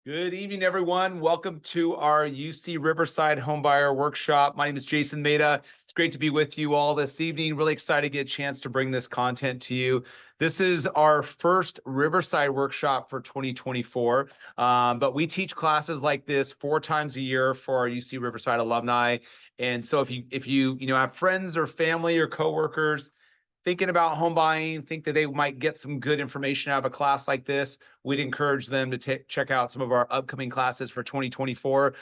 Good evening, everyone. Welcome to our UC Riverside Homebuyer Workshop. My name is Jason Maida. It's great to be with you all this evening. Really excited to get a chance to bring this content to you. This is our first Riverside Workshop for 2024, but we teach classes like this 4 times a year for our UC Riverside alumni. And so if you have friends or family or coworkers thinking about home buying, think that they might get some good information out of a class like this, we'd encourage them to check out some of our upcoming classes for 2024.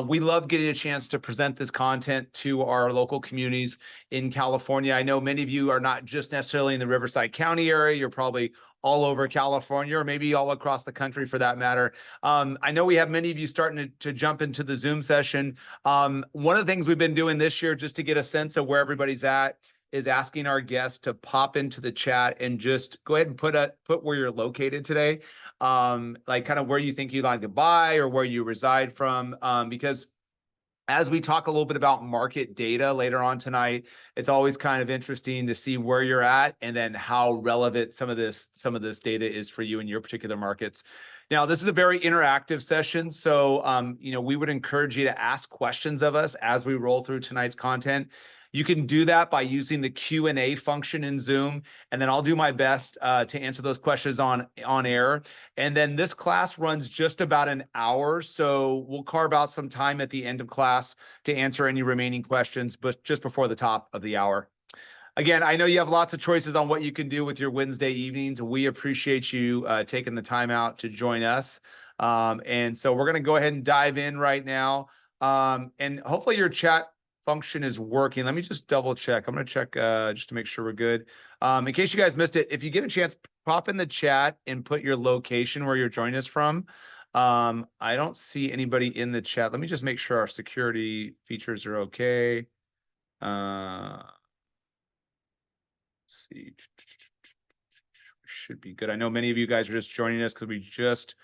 We love getting a chance to present this content to our local communities in California. I know many of you are not just necessarily in the Riverside County area, you're probably all over California, or maybe all across the country for that matter. I know we have many of you starting to jump into the Zoom session. One of the things we've been doing this year, just to get a sense of where everybody's at, is asking our guests to pop into the chat and just go ahead and put where you're located today, like kind of where you think you'd like to buy or where you reside from, because as we talk a little bit about market data later on tonight, it's always kind of interesting to see where you're at and then how relevant some of this data is for you in your particular markets. Now, this is a very interactive session, so we would encourage you to ask questions of us as we roll through tonight's content. You can do that by using the Q&A function in Zoom, and then I'll do my best to answer those questions on air. And then this class runs just about an hour, so we'll carve out some time at the end of class to answer any remaining questions, but just before the top of the hour. Again, I know you have lots of choices on what you can do with your Wednesday evenings. We appreciate you taking the time out to join us. And so we're going to go ahead and dive in right now. And hopefully your chat function is working. Let me just double check. I'm going to check just to make sure we're good. In case you guys missed it, if you get a chance, pop in the chat and put your location where you're joining us from. I don't see anybody in the chat. Let me just make sure our security features are okay. Let's see. Should be good. I know many of you guys are just joining us because we just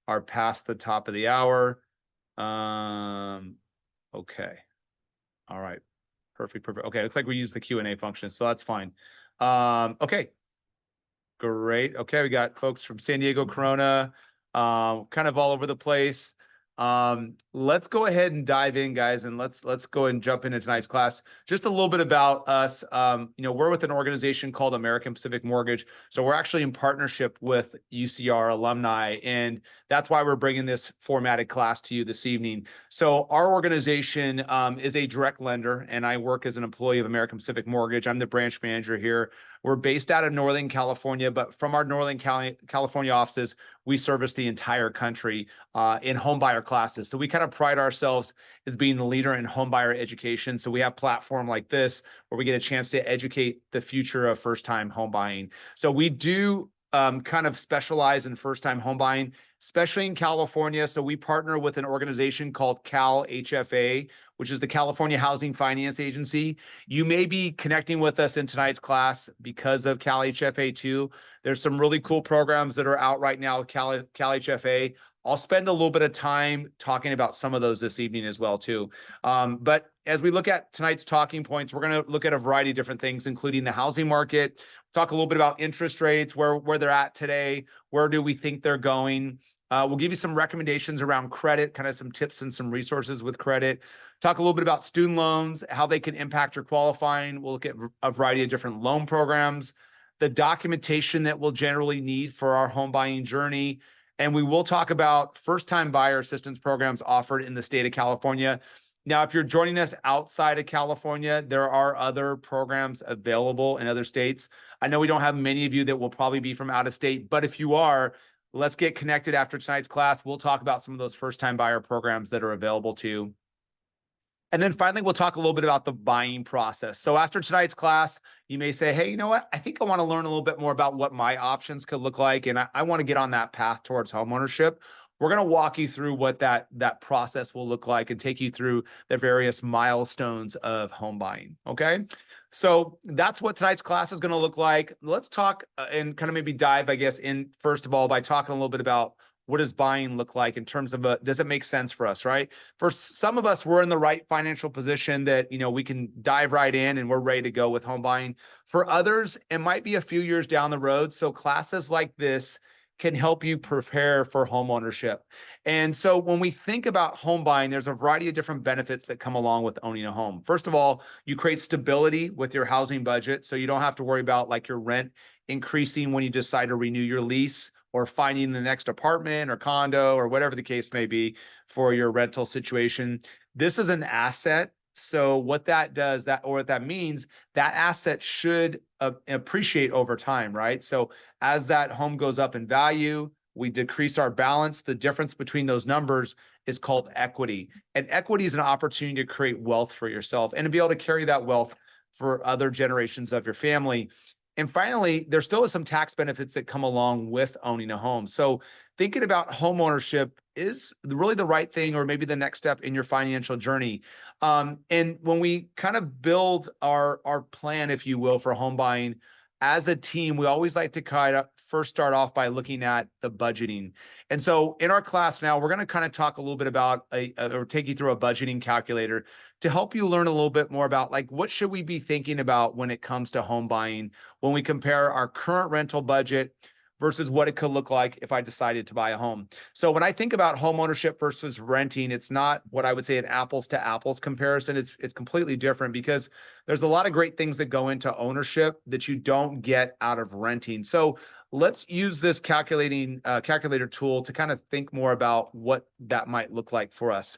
are past the top of the hour. Okay. All right. Perfect. Okay. Looks like we use the Q&A function, so that's fine. Okay. Great. Okay. We got folks from San Diego, Corona, kind of all over the place. Let's go ahead and dive in, guys, and let's go and jump into tonight's class. Just a little bit about us. We're with an organization called American Pacific Mortgage, so we're actually in partnership with UCR alumni, and that's why we're bringing this formatted class to you this evening. So our organization is a direct lender, and I work as an employee of American Pacific Mortgage. I'm the branch manager here. We're based out of Northern California, but from our Northern California offices, we service the entire country in homebuyer classes. So we kind of pride ourselves as being the leader in homebuyer education. So we have a platform like this where we get a chance to educate the future of first-time home buying. So we do kind of specialize in first-time home buying, especially in California. So we partner with an organization called CalHFA, which is the California Housing Finance Agency. You may be connecting with us in tonight's class because of CalHFA too. There's some really cool programs that are out right now with CalHFA. I'll spend a little bit of time talking about some of those this evening as well too. But as we look at tonight's talking points, we're going to look at a variety of different things, including the housing market, talk a little bit about interest rates, where they're at today, where do we think they're going. We'll give you some recommendations around credit, kind of some tips and some resources with credit. Talk a little bit about student loans, how they can impact your qualifying. We'll look at a variety of different loan programs, the documentation that we'll generally need for our home buying journey. And we will talk about first-time buyer assistance programs offered in the state of California. Now, if you're joining us outside of California, there are other programs available in other states. I know we don't have many of you that will probably be from out of state, but if you are, let's get connected after tonight's class. We'll talk about some of those first-time buyer programs that are available to you. And then finally, we'll talk a little bit about the buying process. So after tonight's class, you may say, hey, you know what? I think I want to learn a little bit more about what my options could look like, and I want to get on that path towards homeownership. We're going to walk you through what that process will look like and take you through the various milestones of home buying, okay? So that's what tonight's class is going to look like. Let's talk and kind of maybe dive, I guess, in first of all by talking a little bit about what does buying look like in terms of does it make sense for us, right? For some of us, we're in the right financial position that, we can dive right in and we're ready to go with home buying. For others, it might be a few years down the road. So classes like this can help you prepare for home ownership. And so when we think about home buying, there's a variety of different benefits that come along with owning a home. First of all, you create stability with your housing budget. So you don't have to worry about like your rent increasing when you decide to renew your lease or finding the next apartment or condo or whatever the case may be for your rental situation. This is an asset. So what that does, that or what that means, that asset should appreciate over time, right? So as that home goes up in value, we decrease our balance. The difference between those numbers is called equity. And equity is an opportunity to create wealth for yourself and to be able to carry that wealth for other generations of your family. And finally, there still is some tax benefits that come along with owning a home. So thinking about home ownership is really the right thing, or maybe the next step in your financial journey. And when we kind of build our plan, if you will, for home buying as a team, we always like to kind of first start off by looking at the budgeting. And so in our class now, we're going to kind of talk a little bit about or take you through a budgeting calculator to help you learn a little bit more about like what should we be thinking about when it comes to home buying when we compare our current rental budget versus what it could look like if I decided to buy a home. So when I think about home ownership versus renting, it's not what I would say an apples to apples comparison. It's completely different because there's a lot of great things that go into ownership that you don't get out of renting. So let's use this calculator tool to kind of think more about what that might look like for us.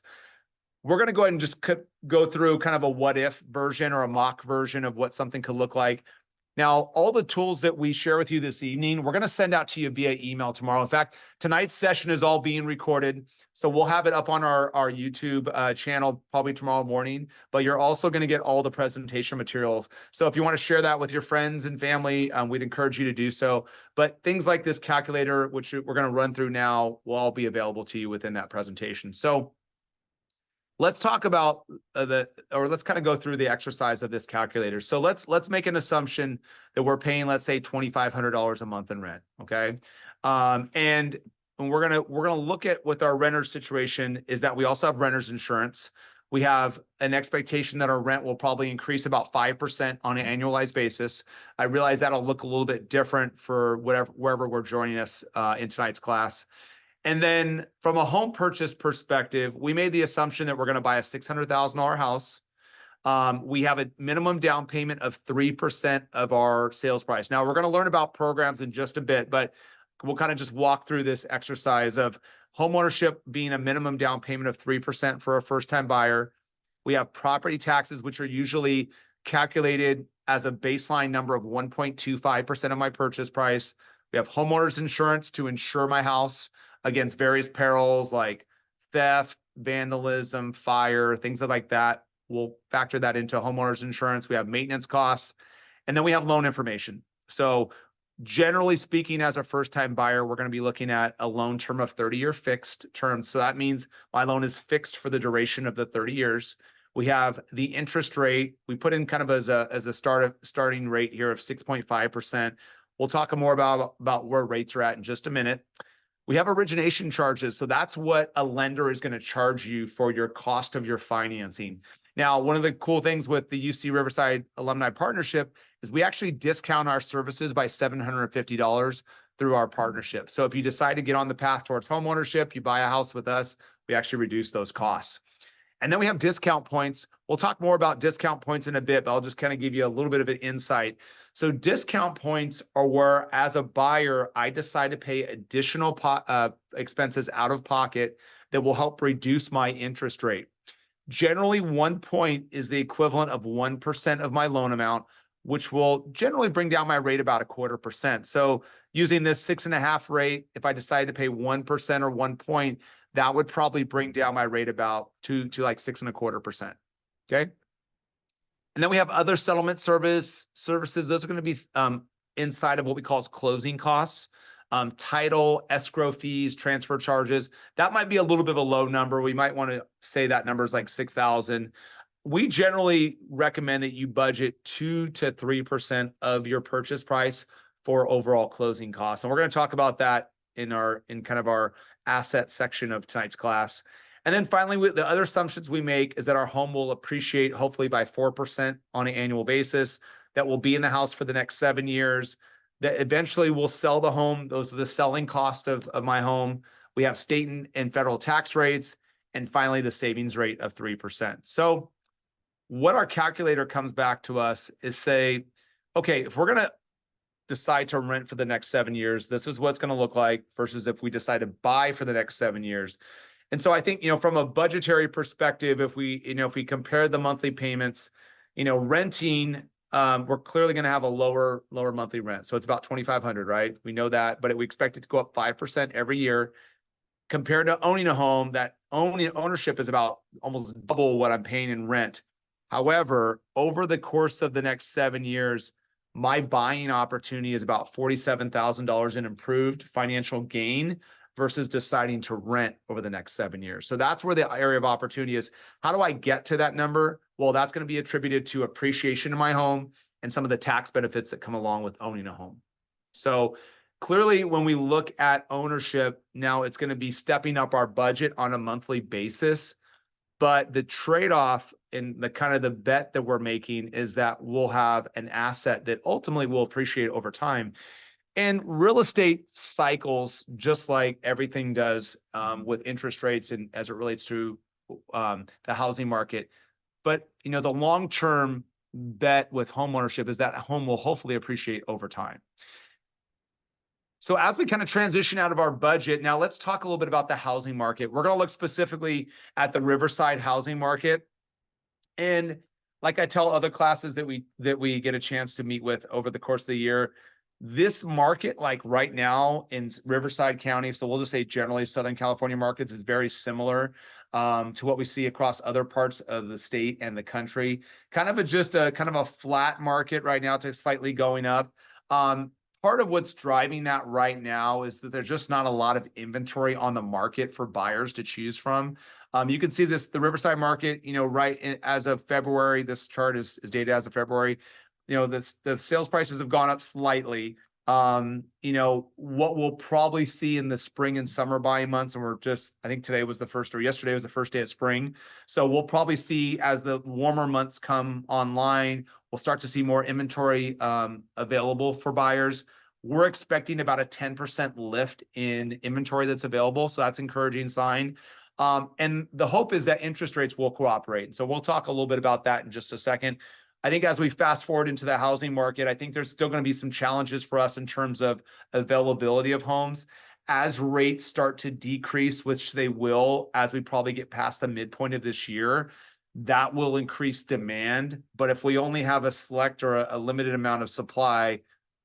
We're going to go ahead and just go through kind of a what if version or a mock version of what something could look like. Now, all the tools that we share with you this evening, we're going to send out to you via email tomorrow. In fact, tonight's session is all being recorded, so we'll have it up on our YouTube channel probably tomorrow morning, but you're also going to get all the presentation materials. So if you want to share that with your friends and family, we'd encourage you to do so. But things like this calculator, which we're going to run through now, will all be available to you within that presentation. So let's talk about let's kind of go through the exercise of this calculator. So let's make an assumption that we're paying, let's say, $2,500 a month in rent, okay? And we're gonna look at with our renter situation is that we also have renter's insurance. We have an expectation that our rent will probably increase about 5% on an annualized basis. I realize that'll look a little bit different for wherever we're joining us in tonight's class. And then from a home purchase perspective, we made the assumption that we're going to buy a $600,000 house. We have a minimum down payment of 3% of our sales price. Now, we're going to learn about programs in just a bit, but we'll kind of just walk through this exercise of homeownership being a minimum down payment of 3% for a first-time buyer. We have property taxes, which are usually calculated as a baseline number of 1.25% of my purchase price. We have homeowners insurance to insure my house against various perils like theft, vandalism, fire, things like that. We'll factor that into homeowners insurance. We have maintenance costs, and then we have loan information. So generally speaking, as a first-time buyer, we're going to be looking at a loan term of 30-year fixed terms. So that means my loan is fixed for the duration of the 30 years. We have the interest rate. We put in kind of as a starting rate here of 6.5%. We'll talk more about where rates are at in just a minute. We have origination charges. So that's what a lender is going to charge you for your cost of your financing. Now, one of the cool things with the UC Riverside Alumni Partnership is we actually discount our services by $750 through our partnership. So if you decide to get on the path towards homeownership, you buy a house with us, we actually reduce those costs. And then we have discount points. We'll talk more about discount points in a bit, but I'll just kind of give you a little bit of an insight. So discount points are where, as a buyer, I decide to pay additional expenses out of pocket that will help reduce my interest rate. Generally, 1 point is the equivalent of 1% of my loan amount, which will generally bring down my rate about 0.25%. So using this 6.5 rate, if I decide to pay 1% or 1 point, that would probably bring down my rate about to like 6.25%. Okay. And then we have other settlement services. Those are going to be inside of what we call closing costs, title, escrow fees, transfer charges. That might be a little bit of a low number. We might want to say that number is like $6,000. We generally recommend that you budget 2 to 3% of your purchase price for overall closing costs. And we're going to talk about that in kind of our asset section of tonight's class. And then finally, the other assumptions we make is that our home will appreciate hopefully by 4% on an annual basis, that will be in the house for the next 7 years. that eventually we'll sell the home. Those are the selling cost of my home. We have state and federal tax rates, and finally the savings rate of 3%. So what our calculator comes back to us is say, okay, if we're going to decide to rent for the next 7 years, this is what's going to look like versus if we decide to buy for the next 7 years. And so I think, from a budgetary perspective, if we compare the monthly payments, renting, we're clearly going to have a lower monthly rent. So it's about 2,500, right? We know that, but we expect it to go up 5% every year. Compared to owning a home, that ownership is about almost double what I'm paying in rent. However, over the course of the next 7 years, my buying opportunity is about $47,000 in improved financial gain versus deciding to rent over the next 7 years. So that's where the area of opportunity is. How do I get to that number? Well, that's going to be attributed to appreciation in my home and some of the tax benefits that come along with owning a home. So clearly, when we look at ownership, now it's going to be stepping up our budget on a monthly basis. But the trade-off and the kind of the bet that we're making is that we'll have an asset that ultimately will appreciate over time. And real estate cycles, just like everything does with interest rates and as it relates to the housing market. But the long-term bet with home ownership is that home will hopefully appreciate over time. So as we kind of transition out of our budget, now let's talk a little bit about the housing market. We're going to look specifically at the Riverside housing market. And like I tell other classes that we get a chance to meet with over the course of the year, this market, like right now in Riverside County, so we'll just say generally Southern California markets, is very similar to what we see across other parts of the state and the country. Kind of a flat market right now, to slightly going up. Part of what's driving that right now is that there's just not a lot of inventory on the market for buyers to choose from. You can see the Riverside market, as of February, this chart is dated as of February. The sales prices have gone up slightly. What we'll probably see in the spring and summer buying months, and I think yesterday was the first day of spring. So we'll probably see, as the warmer months come online, we'll start to see more inventory available for buyers. We're expecting about a 10% lift in inventory that's available. So that's an encouraging sign. And the hope is that interest rates will cooperate. So we'll talk a little bit about that in just a second. I think as we fast forward into the housing market, I think there's still going to be some challenges for us in terms of availability of homes. As rates start to decrease, which they will, as we probably get past the midpoint of this year, that will increase demand. But if we only have a select or a limited amount of supply,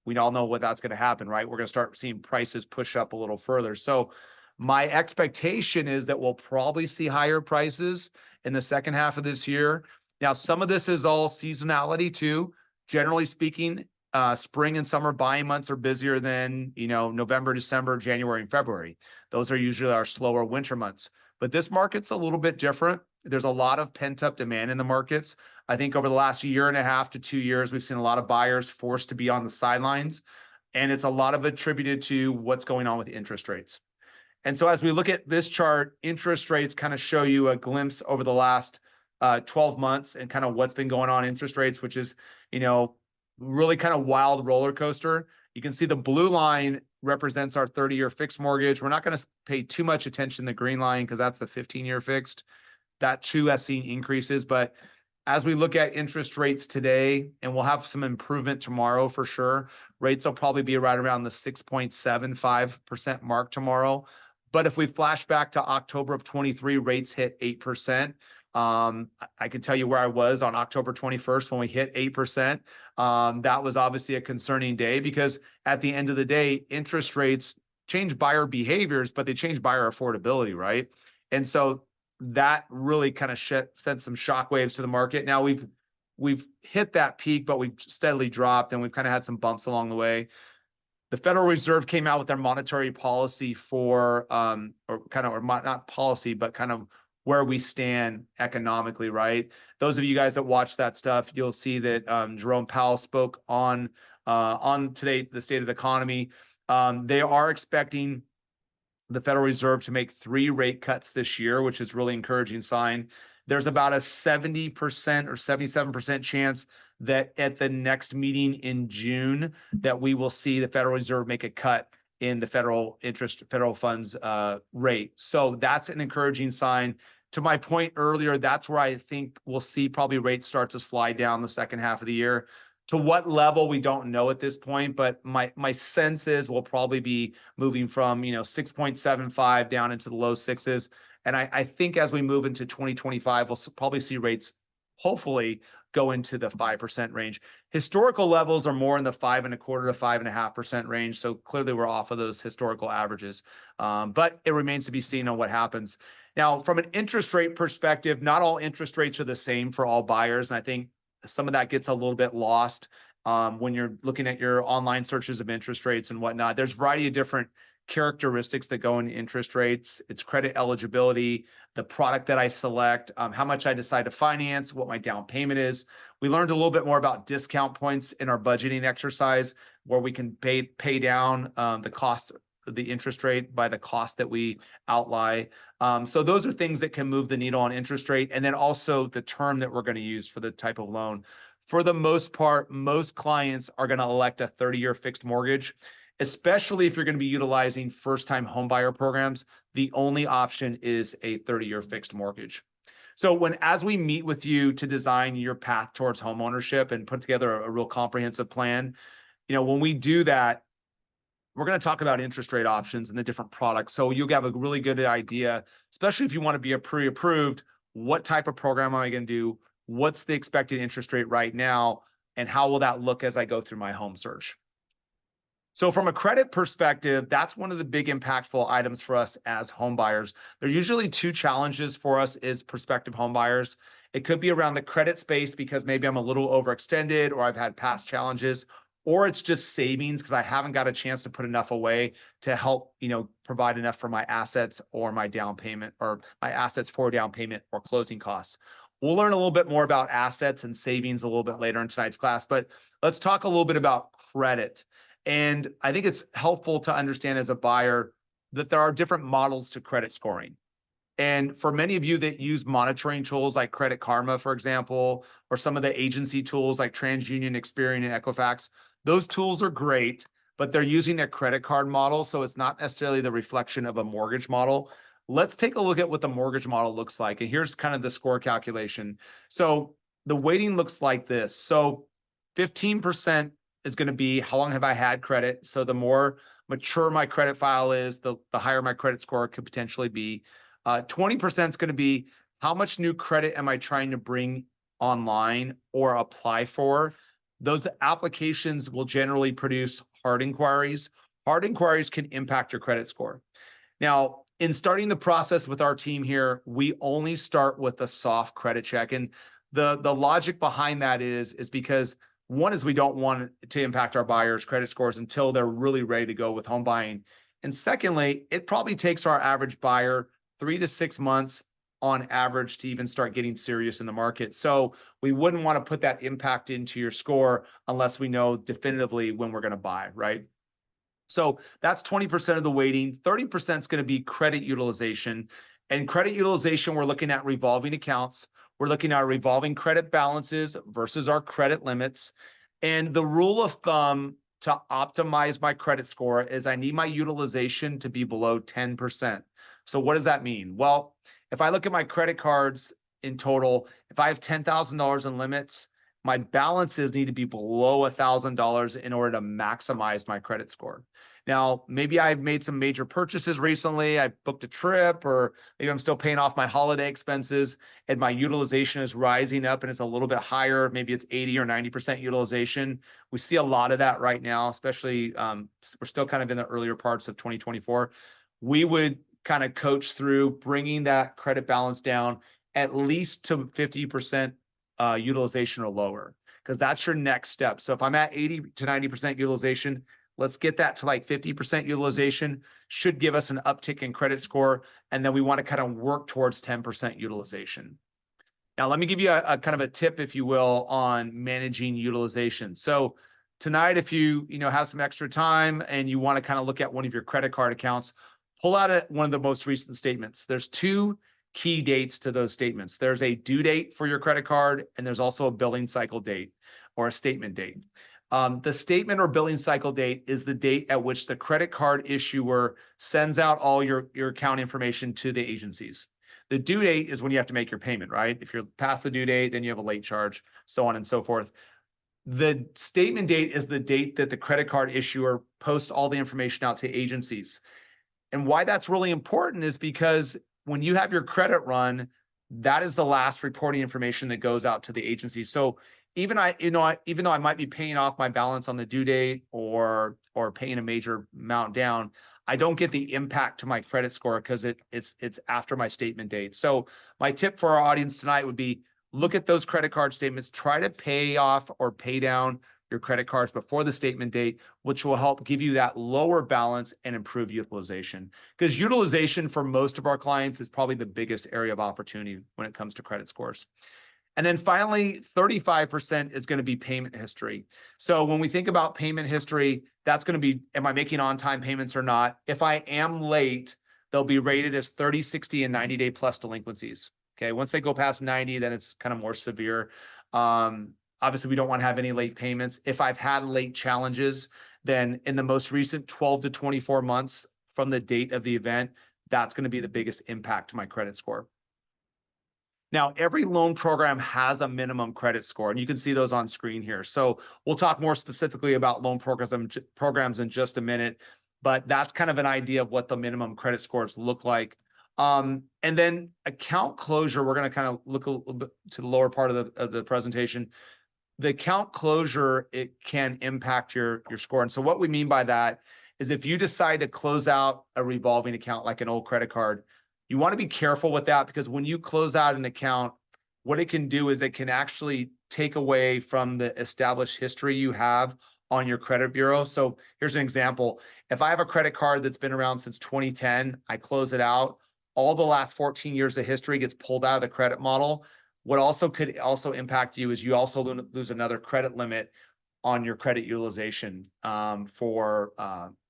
we all know what that's going to happen, right? We're going to start seeing prices push up a little further. So my expectation is that we'll probably see higher prices in the second half of this year. Now, some of this is all seasonality too. Generally speaking, spring and summer buying months are busier than, November, December, January, and February. Those are usually our slower winter months. But this market's a little bit different. There's a lot of pent-up demand in the markets. I think over the last 1.5 to 2 years, we've seen a lot of buyers forced to be on the sidelines. And it's a lot of attributed to what's going on with interest rates. And so as we look at this chart, interest rates kind of show you a glimpse over the last 12 months and kind of what's been going on in interest rates, which is, really kind of wild roller coaster. You can see the blue line represents our 30-year fixed mortgage. We're not going to pay too much attention to the green line because that's the 15-year fixed. That too has seen increases. But as we look at interest rates today, and we'll have some improvement tomorrow for sure, rates will probably be right around the 6.75% mark tomorrow. But if we flash back to October of 23, rates hit 8%. I can tell you where I was on October 21st when we hit 8%. That was obviously a concerning day because at the end of the day, interest rates change buyer behaviors, but they change buyer affordability, right? And so that really kind of sent some shockwaves to the market. Now we've hit that peak, but we've steadily dropped and we've kind of had some bumps along the way. The Federal Reserve came out with their monetary policy for, not policy, but kind of where we stand economically, right? Those of you guys that watch that stuff, you'll see that Jerome Powell spoke on today, the state of the economy. They are expecting the Federal Reserve to make 3 rate cuts this year, which is really encouraging sign. There's about a 70% or 77% chance that at the next meeting in June, that we will see the Federal Reserve make a cut in the federal funds rate. So that's an encouraging sign. To my point earlier, that's where I think we'll see probably rates start to slide down the second half of the year. To what level, we don't know at this point, but my sense is we'll probably be moving from 6.75 down into the low sixes. And I think as we move into 2025, we'll probably see rates hopefully go into the 5% range. Historical levels are more in the 5.25% to 5.5% range. So clearly we're off of those historical averages. But it remains to be seen on what happens. Now, from an interest rate perspective, not all interest rates are the same for all buyers. And I think some of that gets a little bit lost when you're looking at your online searches of interest rates and whatnot. There's a variety of different characteristics that go into interest rates. It's credit eligibility, the product that I select, how much I decide to finance, what my down payment is. We learned a little bit more about discount points in our budgeting exercise, where we can pay down the cost of the interest rate by the cost that we outlay. So those are things that can move the needle on interest rate. And then also the term that we're going to use for the type of loan. For the most part, most clients are going to elect a 30-year fixed mortgage. Especially if you're going to be utilizing first-time homebuyer programs, the only option is a 30-year fixed mortgage. So as we meet with you to design your path towards homeownership and put together a real comprehensive plan, when we do that, we're going to talk about interest rate options and the different products. So you'll have a really good idea, especially if you want to be a pre-approved, what type of program am I going to do? What's the expected interest rate right now? And how will that look as I go through my home search? So from a credit perspective, that's one of the big impactful items for us as home buyers. There's usually two challenges for us as prospective home buyers. It could be around the credit space because maybe I'm a little overextended or I've had past challenges, or it's just savings because I haven't got a chance to put enough away to help, provide enough for my assets or my down payment, or my assets for down payment or closing costs. We'll learn a little bit more about assets and savings a little bit later in tonight's class, but let's talk a little bit about credit. And I think it's helpful to understand as a buyer that there are different models to credit scoring. And for many of you that use monitoring tools like Credit Karma, for example, or some of the agency tools like TransUnion, Experian, and Equifax, those tools are great, but they're using a credit card model, so it's not necessarily the reflection of a mortgage model. Let's take a look at what the mortgage model looks like. And here's kind of the score calculation. So the weighting looks like this. So 15% is going to be how long have I had credit. So the more mature my credit file is, the higher my credit score could potentially be. 20% is going to be how much new credit am I trying to bring online or apply for. Those applications will generally produce hard inquiries. Hard inquiries can impact your credit score. Now, in starting the process with our team here, we only start with a soft credit check. And the logic behind that is because one is we don't want to impact our buyers' credit scores until they're really ready to go with home buying. And secondly, it probably takes our average buyer 3 to 6 months on average to even start getting serious in the market. So we wouldn't want to put that impact into your score unless we know definitively when we're going to buy, right? So that's 20% of the weighting. 30% is going to be credit utilization. And credit utilization, we're looking at revolving accounts. We're looking at revolving credit balances versus our credit limits. And the rule of thumb to optimize my credit score is I need my utilization to be below 10%. So what does that mean? Well, if I look at my credit cards in total, if I have $10,000 in limits, my balances need to be below $1,000 in order to maximize my credit score. Now, maybe I've made some major purchases recently. I booked a trip, or maybe I'm still paying off my holiday expenses and my utilization is rising up and it's a little bit higher. Maybe it's 80 or 90% utilization. We see a lot of that right now, especially we're still kind of in the earlier parts of 2024. We would kind of coach through bringing that credit balance down at least to 50% utilization or lower, because that's your next step. So if I'm at 80 to 90% utilization, let's get that to like 50% utilization, should give us an uptick in credit score. And then we want to kind of work towards 10% utilization. Now, let me give you a kind of a tip, if you will, on managing utilization. So tonight, if you have some extra time and you want to kind of look at one of your credit card accounts, pull out one of the most recent statements. There's two key dates to those statements. There's a due date for your credit card, and there's also a billing cycle date. or a statement date. The statement or billing cycle date is the date at which the credit card issuer sends out all your account information to the agencies. The due date is when you have to make your payment, right? If you're past the due date, then you have a late charge, so on and so forth. The statement date is the date that the credit card issuer posts all the information out to agencies. And why that's really important is because when you have your credit run, that is the last reporting information that goes out to the agency. So even even though I might be paying off my balance on the due date or paying a major amount down, I don't get the impact to my credit score because it's after my statement date. So my tip for our audience tonight would be look at those credit card statements, try to pay off or pay down your credit cards before the statement date, which will help give you that lower balance and improve utilization. Because utilization for most of our clients is probably the biggest area of opportunity when it comes to credit scores. And then finally, 35% is going to be payment history. So when we think about payment history, that's going to be, am I making on-time payments or not? If I am late, they'll be rated as 30, 60, and 90-day plus delinquencies. Okay, once they go past 90, then it's kind of more severe. Obviously, we don't want to have any late payments. If I've had late challenges, then in the most recent 12 to 24 months from the date of the event, that's going to be the biggest impact to my credit score. Now, every loan program has a minimum credit score, and you can see those on screen here. So we'll talk more specifically about loan programs in just a minute, but that's kind of an idea of what the minimum credit scores look like. And then account closure, we're going to kind of look a little bit to the lower part of the presentation. The account closure, it can impact your score. And so what we mean by that is if you decide to close out a revolving account like an old credit card, you want to be careful with that because when you close out an account, what it can do is it can actually take away from the established history you have on your credit bureau. So here's an example. If I have a credit card that's been around since 2010, I close it out, all the last 14 years of history gets pulled out of the credit model. What also could also impact you is you also lose another credit limit on your credit utilization for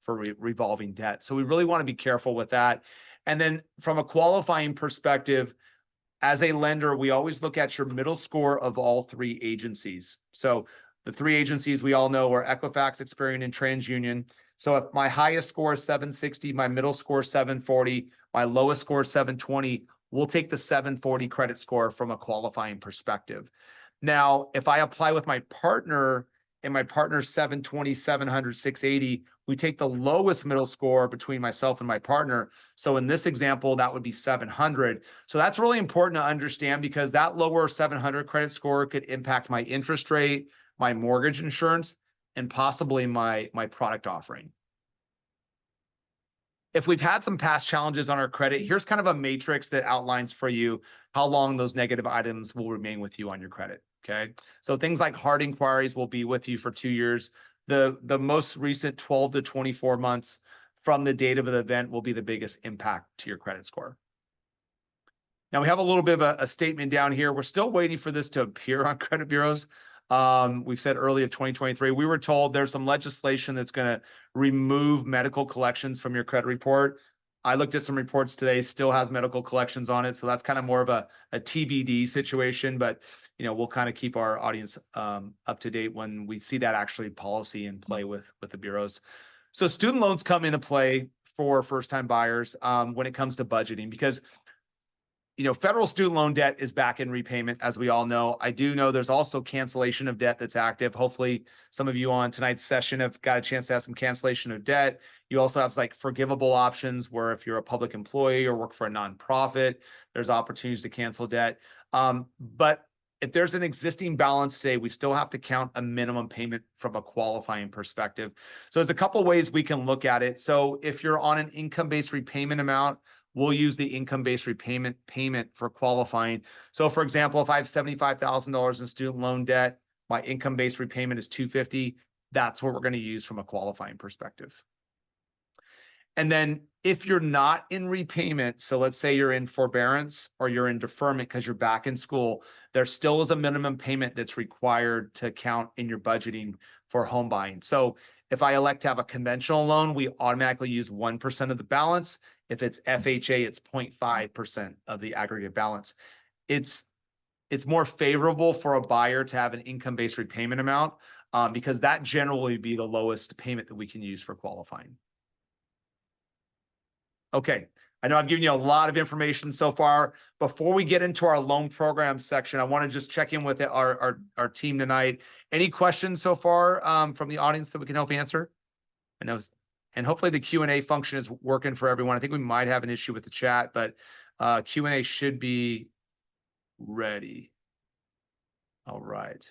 revolving debt. So we really want to be careful with that. And then from a qualifying perspective, as a lender, we always look at your middle score of all three agencies. So the three agencies we all know are Equifax, Experian, and TransUnion. So if my highest score is 760, my middle score is 740, my lowest score is 720, we'll take the 740 credit score from a qualifying perspective. Now, if I apply with my partner and my partner's 720, 700, 680, we take the lowest middle score between myself and my partner. So in this example, that would be 700. So that's really important to understand because that lower 700 credit score could impact my interest rate, my mortgage insurance, and possibly my product offering. If we've had some past challenges on our credit, here's kind of a matrix that outlines for you how long those negative items will remain with you on your credit, okay? So things like hard inquiries will be with you for 2 years. The most recent 12 to 24 months from the date of the event will be the biggest impact to your credit score. Now we have a little bit of a statement down here. We're still waiting for this to appear on credit bureaus. We've said early of 2023, we were told there's some legislation that's going to remove medical collections from your credit report. I looked at some reports today, still has medical collections on it. So that's kind of more of a TBD situation, but we'll kind of keep our audience up to date when we see that actually policy in play with the bureaus. So student loans come into play for first-time buyers when it comes to budgeting because federal student loan debt is back in repayment, as we all know. I do know there's also cancellation of debt that's active. Hopefully, some of you on tonight's session have got a chance to have some cancellation of debt. You also have like forgivable options where if you're a public employee or work for a nonprofit, there's opportunities to cancel debt. But if there's an existing balance today, we still have to count a minimum payment from a qualifying perspective. So there's a couple ways we can look at it. So if you're on an income-based repayment amount, we'll use the income-based repayment payment for qualifying. So for example, if I have $75,000 in student loan debt, my income-based repayment is $250. That's what we're going to use from a qualifying perspective. And then if you're not in repayment, so let's say you're in forbearance or you're in deferment because you're back in school, there still is a minimum payment that's required to count in your budgeting for home buying. So if I elect to have a conventional loan, we automatically use 1% of the balance. If it's FHA, it's 0.5% of the aggregate balance. It's it's more favorable for a buyer to have an income-based repayment amount because that generally would be the lowest payment that we can use for qualifying. Okay, I know I've given you a lot of information so far. Before we get into our loan program section, I want to just check in with our team tonight. Any questions so far from the audience that we can help answer? I know, and hopefully the Q&A function is working for everyone. I think we might have an issue with the chat, but Q&A should be ready. All right.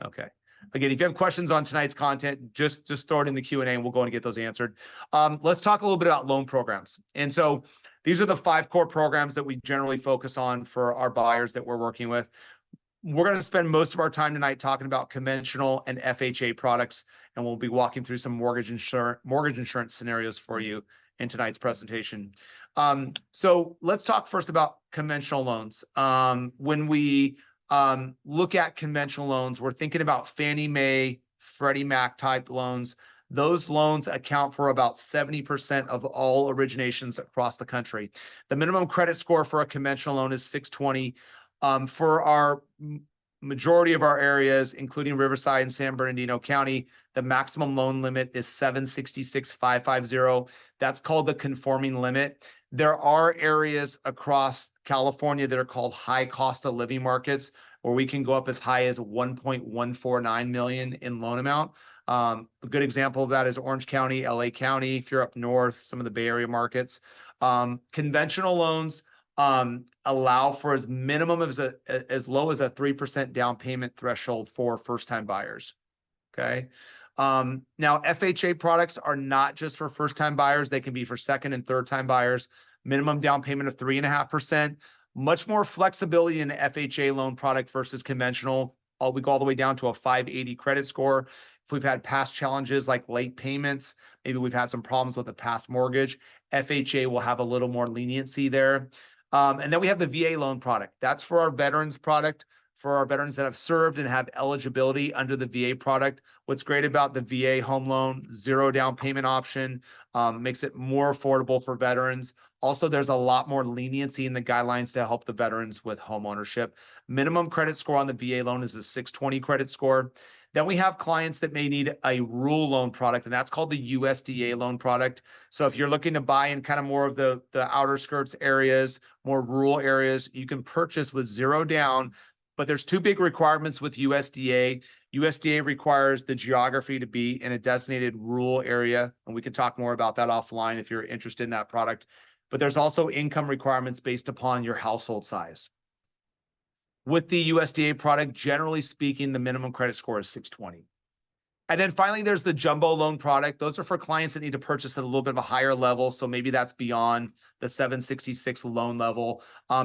Okay. Again, if you have questions on tonight's content, just throw it in the Q&A and we'll go and get those answered. Let's talk a little bit about loan programs. And so these are the 5 core programs that we generally focus on for our buyers that we're working with. We're going to spend most of our time tonight talking about conventional and FHA products, and we'll be walking through some mortgage insurance scenarios for you in tonight's presentation. So let's talk first about conventional loans. When we look at conventional loans, we're thinking about Fannie Mae, Freddie Mac type loans. Those loans account for about 70% of all originations across the country. The minimum credit score for a conventional loan is 620. For our majority of our areas, including Riverside and San Bernardino County, the maximum loan limit is 766,550. That's called the conforming limit. There are areas across California that are called high cost of living markets, where we can go up as high as 1.149 million in loan amount. A good example of that is Orange County, LA County. If you're up north, some of the Bay Area markets. Conventional loans allow for as minimum as low as a 3% down payment threshold for first-time buyers. Okay. Now, FHA products are not just for first-time buyers. They can be for second and third-time buyers. Minimum down payment of 3.5%. Much more flexibility in an FHA loan product versus conventional. We go all the way down to a 580 credit score. If we've had past challenges like late payments, maybe we've had some problems with a past mortgage, FHA will have a little more leniency there. And then we have the VA loan product. That's for our veterans product, for our veterans that have served and have eligibility under the VA product. What's great about the VA home loan, 0 down payment option, makes it more affordable for veterans. Also, there's a lot more leniency in the guidelines to help the veterans with home ownership. Minimum credit score on the VA loan is a 620 credit score. Then we have clients that may need a rural loan product, and that's called the USDA loan product. So if you're looking to buy in kind of more of the outer skirts areas, more rural areas, you can purchase with 0 down. But there's 2 big requirements with USDA. USDA requires the geography to be in a designated rural area, and we can talk more about that offline if you're interested in that product. But there's also income requirements based upon your household size. With the USDA product, generally speaking, the minimum credit score is 620. And then finally, there's the jumbo loan product. Those are for clients that need to purchase at a little bit of a higher level. So maybe that's beyond the 766 loan level.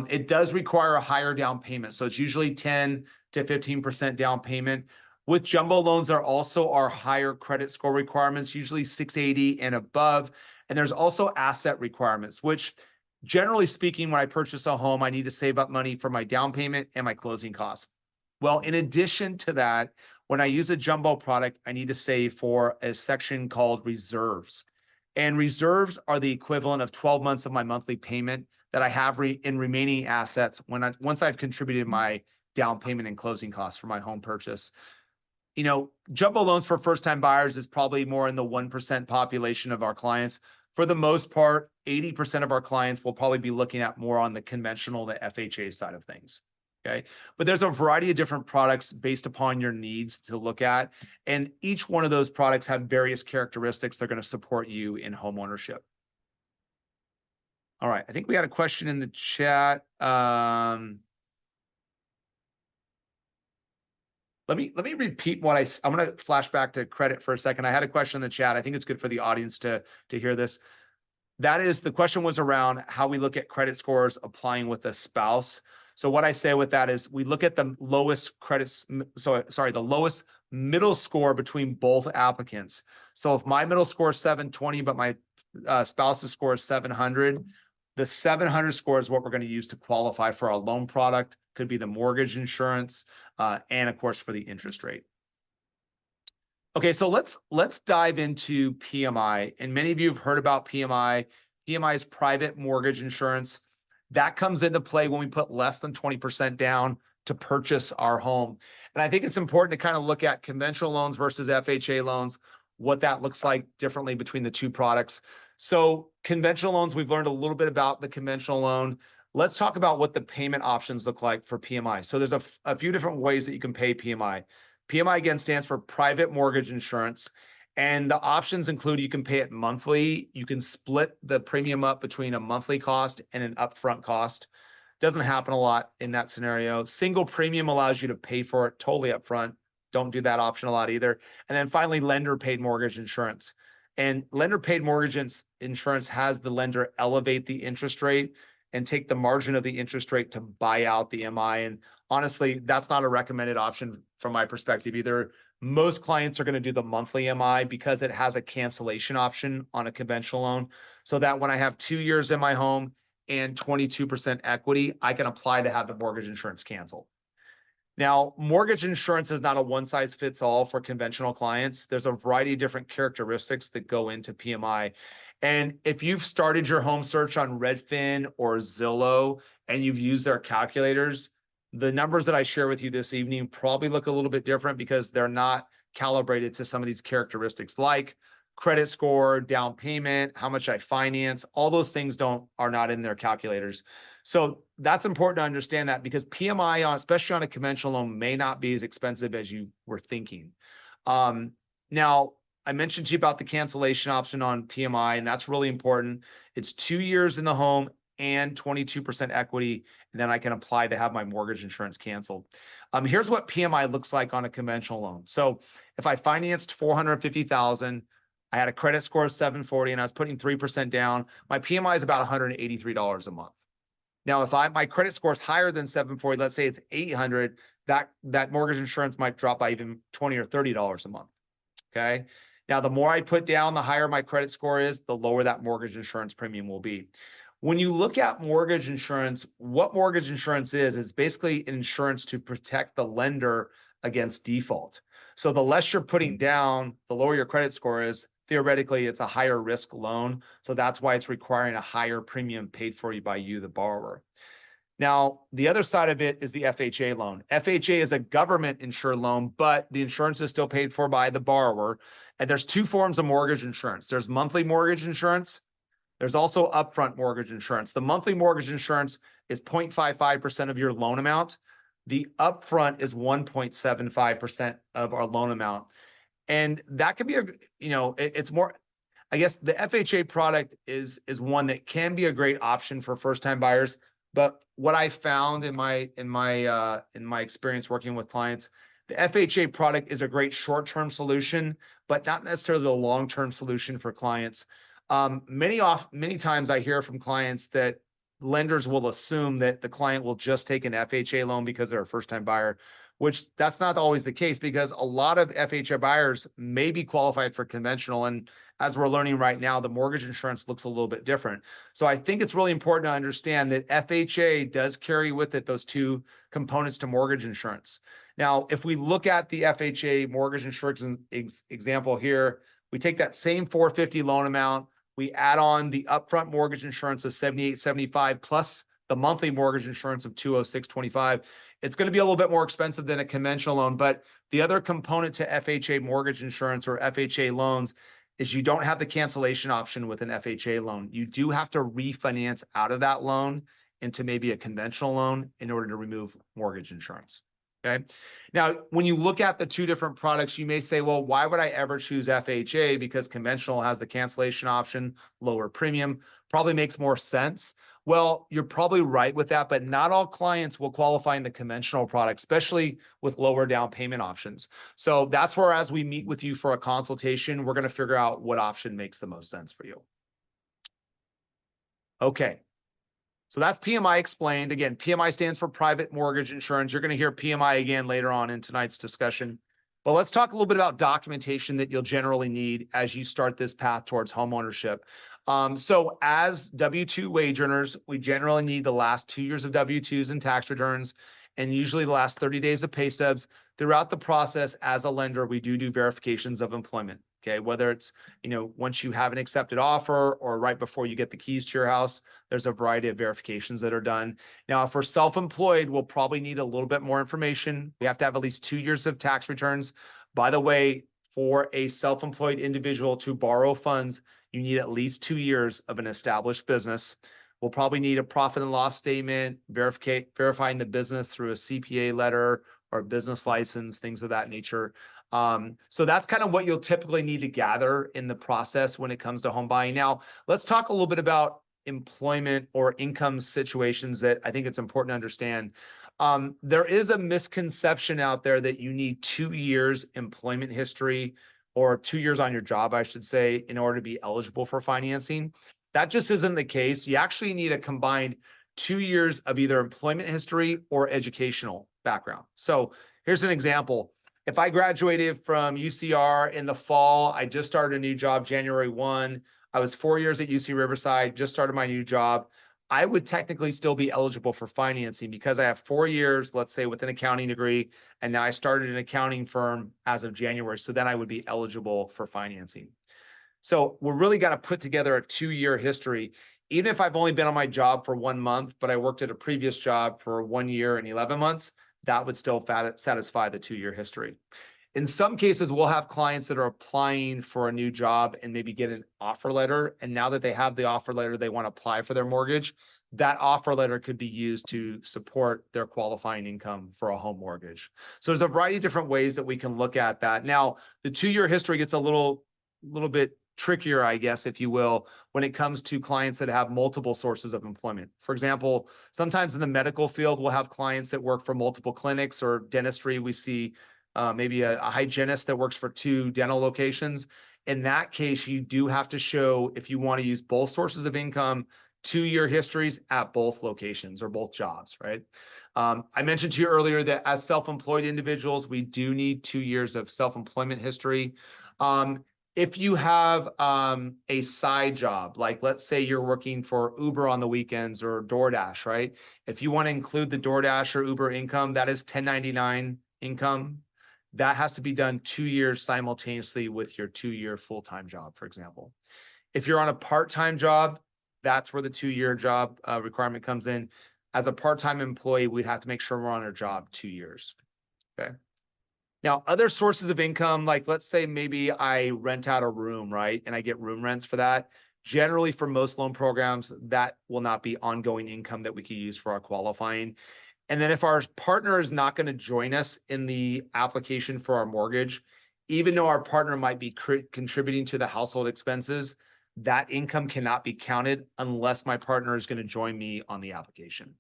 It does require a higher down payment. So it's usually 10 to 15% down payment. With jumbo loans, there also are higher credit score requirements, usually 680 and above. And there's also asset requirements, which generally speaking, when I purchase a home, I need to save up money for my down payment and my closing costs. Well, in addition to that, when I use a jumbo product, I need to save for a section called reserves. And reserves are the equivalent of 12 months of my monthly payment that I have in remaining assets once I've contributed my down payment and closing costs for my home purchase. You know, jumbo loans for first-time buyers is probably more in the 1% population of our clients. For the most part, 80% of our clients will probably be looking at more on the conventional, the FHA side of things. Okay. But there's a variety of different products based upon your needs to look at. And each one of those products have various characteristics that are going to support you in home ownership. All right. I think we had a question in the chat. Let me repeat what I'm going to flash back to credit for a second. I had a question in the chat. I think it's good for the audience to hear this. That is, the question was around how we look at credit scores applying with a spouse. So what I say with that is we look at the lowest the lowest middle score between both applicants. So if my middle score is 720, but my spouse's score is 700, the 700 score is what we're going to use to qualify for our loan product. Could be the mortgage insurance, and of course for the interest rate. Okay, so let's dive into PMI. And many of you have heard about PMI. PMI is private mortgage insurance. That comes into play when we put less than 20% down to purchase our home. And I think it's important to kind of look at conventional loans versus FHA loans, what that looks like differently between the two products. So conventional loans, we've learned a little bit about the conventional loan. Let's talk about what the payment options look like for PMI. So there's a few different ways that you can pay PMI. PMI, again, stands for private mortgage insurance. And the options include you can pay it monthly. You can split the premium up between a monthly cost and an upfront cost. Doesn't happen a lot in that scenario. Single premium allows you to pay for it totally upfront. Don't do that option a lot either. And then finally, lender paid mortgage insurance. And lender paid mortgage insurance has the lender elevate the interest rate and take the margin of the interest rate to buy out the MI. And honestly, that's not a recommended option from my perspective either. Most clients are going to do the monthly MI because it has a cancellation option on a conventional loan, so that when I have 2 years in my home and 22% equity, I can apply to have the mortgage insurance canceled. Now, mortgage insurance is not a one size fits all for conventional clients. There's a variety of different characteristics that go into PMI. And if you've started your home search on Redfin or Zillow and you've used their calculators, the numbers that I share with you this evening probably look a little bit different because they're not calibrated to some of these characteristics like credit score, down payment, how much I finance. All those things are not in their calculators. So that's important to understand that because PMI, especially on a conventional loan, may not be as expensive as you were thinking. Now, I mentioned to you about the cancellation option on PMI, and that's really important. It's 2 years in the home and 22% equity, and then I can apply to have my mortgage insurance canceled. Here's what PMI looks like on a conventional loan. So if I financed $450,000, I had a credit score of 740, and I was putting 3% down, my PMI is about $183 a month. Now, if my credit score is higher than 740, let's say it's 800, that mortgage insurance might drop by even $20 or $30 a month. Okay. Now, the more I put down, the higher my credit score is, the lower that mortgage insurance premium will be. When you look at mortgage insurance, what mortgage insurance is basically an insurance to protect the lender against default. So the less you're putting down, the lower your credit score is. Theoretically, it's a higher risk loan. So that's why it's requiring a higher premium paid for you by you, the borrower. Now, the other side of it is the FHA loan. FHA is a government insured loan, but the insurance is still paid for by the borrower. And there's two forms of mortgage insurance. There's monthly mortgage insurance. There's also upfront mortgage insurance. The monthly mortgage insurance is 0.55% of your loan amount. The upfront is 1.75% of our loan amount. And that could be it's more, I guess the FHA product is one that can be a great option for first-time buyers. But what I found in my experience working with clients, the FHA product is a great short-term solution, but not necessarily the long-term solution for clients. Many times I hear from clients that lenders will assume that the client will just take an FHA loan because they're a first-time buyer, which that's not always the case because a lot of FHA buyers may be qualified for conventional. And as we're learning right now, the mortgage insurance looks a little bit different. So I think it's really important to understand that FHA does carry with it those two components to mortgage insurance. Now, if we look at the FHA mortgage insurance example here, we take that same $450 loan amount, we add on the upfront mortgage insurance of $78.75 plus the monthly mortgage insurance of $206.25. It's going to be a little bit more expensive than a conventional loan, but the other component to FHA mortgage insurance or FHA loans is you don't have the cancellation option with an FHA loan. You do have to refinance out of that loan into maybe a conventional loan in order to remove mortgage insurance. Okay. Now, when you look at the two different products, you may say, well, why would I ever choose FHA? Because conventional has the cancellation option, lower premium, probably makes more sense. Well, you're probably right with that, but not all clients will qualify in the conventional product, especially with lower down payment options. So that's where, as we meet with you for a consultation, we're going to figure out what option makes the most sense for you. Okay. So that's PMI explained. Again, PMI stands for private mortgage insurance. You're going to hear PMI again later on in tonight's discussion. But let's talk a little bit about documentation that you'll generally need as you start this path towards homeownership. So as W-2 wage earners, we generally need the last 2 years of W-2s and tax returns, and usually the last 30 days of pay stubs. Throughout the process, as a lender, we do verifications of employment. Okay, whether it's, once you have an accepted offer or right before you get the keys to your house, there's a variety of verifications that are done. Now, if we're self-employed, we'll probably need a little bit more information. We have to have at least 2 years of tax returns. By the way, for a self-employed individual to borrow funds, you need at least 2 years of an established business. We'll probably need a profit and loss statement, verifying the business through a CPA letter or a business license, things of that nature. So that's kind of what you'll typically need to gather in the process when it comes to home buying. Now, let's talk a little bit about employment or income situations that I think it's important to understand. There is a misconception out there that you need 2 years employment history or 2 years on your job, I should say, in order to be eligible for financing. That just isn't the case. You actually need a combined 2 years of either employment history or educational background. So here's an example. If I graduated from UCR in the fall, I just started a new job January 1. I was 4 years at UC Riverside, just started my new job. I would technically still be eligible for financing because I have 4 years, let's say, with an accounting degree, and now I started an accounting firm as of January. So then I would be eligible for financing. So we're really got to put together a 2-year history. Even if I've only been on my job for 1 month, but I worked at a previous job for 1 year and 11 months, that would still satisfy the 2-year history. In some cases, we'll have clients that are applying for a new job and maybe get an offer letter. And now that they have the offer letter, they want to apply for their mortgage. That offer letter could be used to support their qualifying income for a home mortgage. So there's a variety of different ways that we can look at that. Now, the 2-year history gets a little bit trickier, I guess, if you will, when it comes to clients that have multiple sources of employment. For example, sometimes in the medical field, we'll have clients that work for multiple clinics, or dentistry. We see maybe a hygienist that works for 2 dental locations. In that case, you do have to show, if you want to use both sources of income, 2-year histories at both locations or both jobs, right? I mentioned to you earlier that as self-employed individuals, we do need 2 years of self-employment history. If you have a side job, like let's say you're working for Uber on the weekends or DoorDash, right? If you want to include the DoorDash or Uber income, that is 1099 income. That has to be done 2 years simultaneously with your 2-year full-time job, for example. If you're on a part-time job, that's where the 2-year job requirement comes in. As a part-time employee, we'd have to make sure we're on our job 2 years, okay? Now, other sources of income, like let's say maybe I rent out a room, right? And I get room rents for that. Generally, for most loan programs, that will not be ongoing income that we could use for our qualifying. And then if our partner is not going to join us in the application for our mortgage, even though our partner might be contributing to the household expenses, that income cannot be counted unless my partner is going to join me on the application.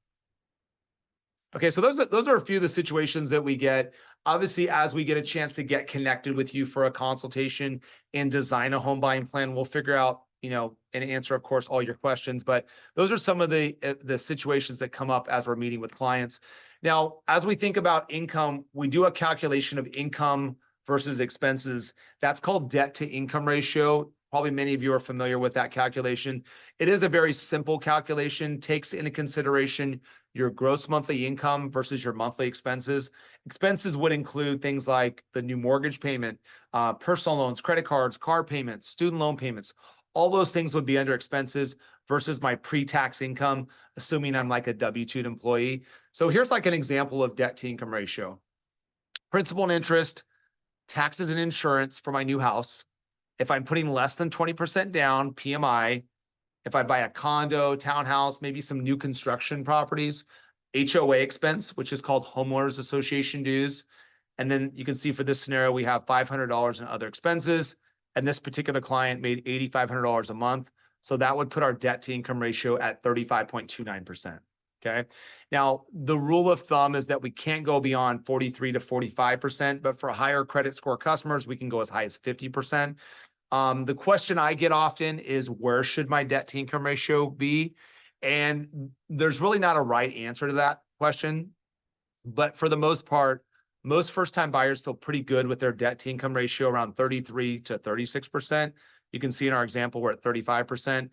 Okay, so those are a few of the situations that we get. Obviously, as we get a chance to get connected with you for a consultation and design a home buying plan, we'll figure out, and answer, of course, all your questions. But those are some of the situations that come up as we're meeting with clients. Now, as we think about income, we do a calculation of income versus expenses. That's called debt to income ratio. Probably many of you are familiar with that calculation. It is a very simple calculation, takes into consideration your gross monthly income versus your monthly expenses. Expenses would include things like the new mortgage payment, personal loans, credit cards, car payments, student loan payments. All those things would be under expenses versus my pre-tax income, assuming I'm like a W-2 employee. So here's like an example of debt to income ratio. Principal and interest, taxes and insurance for my new house. If I'm putting less than 20% down, PMI, if I buy a condo, townhouse, maybe some new construction properties, HOA expense, which is called homeowners association dues. And then you can see for this scenario, we have $500 in other expenses. And this particular client made $8,500 a month. So that would put our debt to income ratio at 35.29%. Okay. Now, the rule of thumb is that we can't go beyond 43 to 45%, but for higher credit score customers, we can go as high as 50%. The question I get often is, where should my debt to income ratio be? And there's really not a right answer to that question. But for the most part, most first-time buyers feel pretty good with their debt to income ratio around 33 to 36%. You can see in our example, we're at 35%.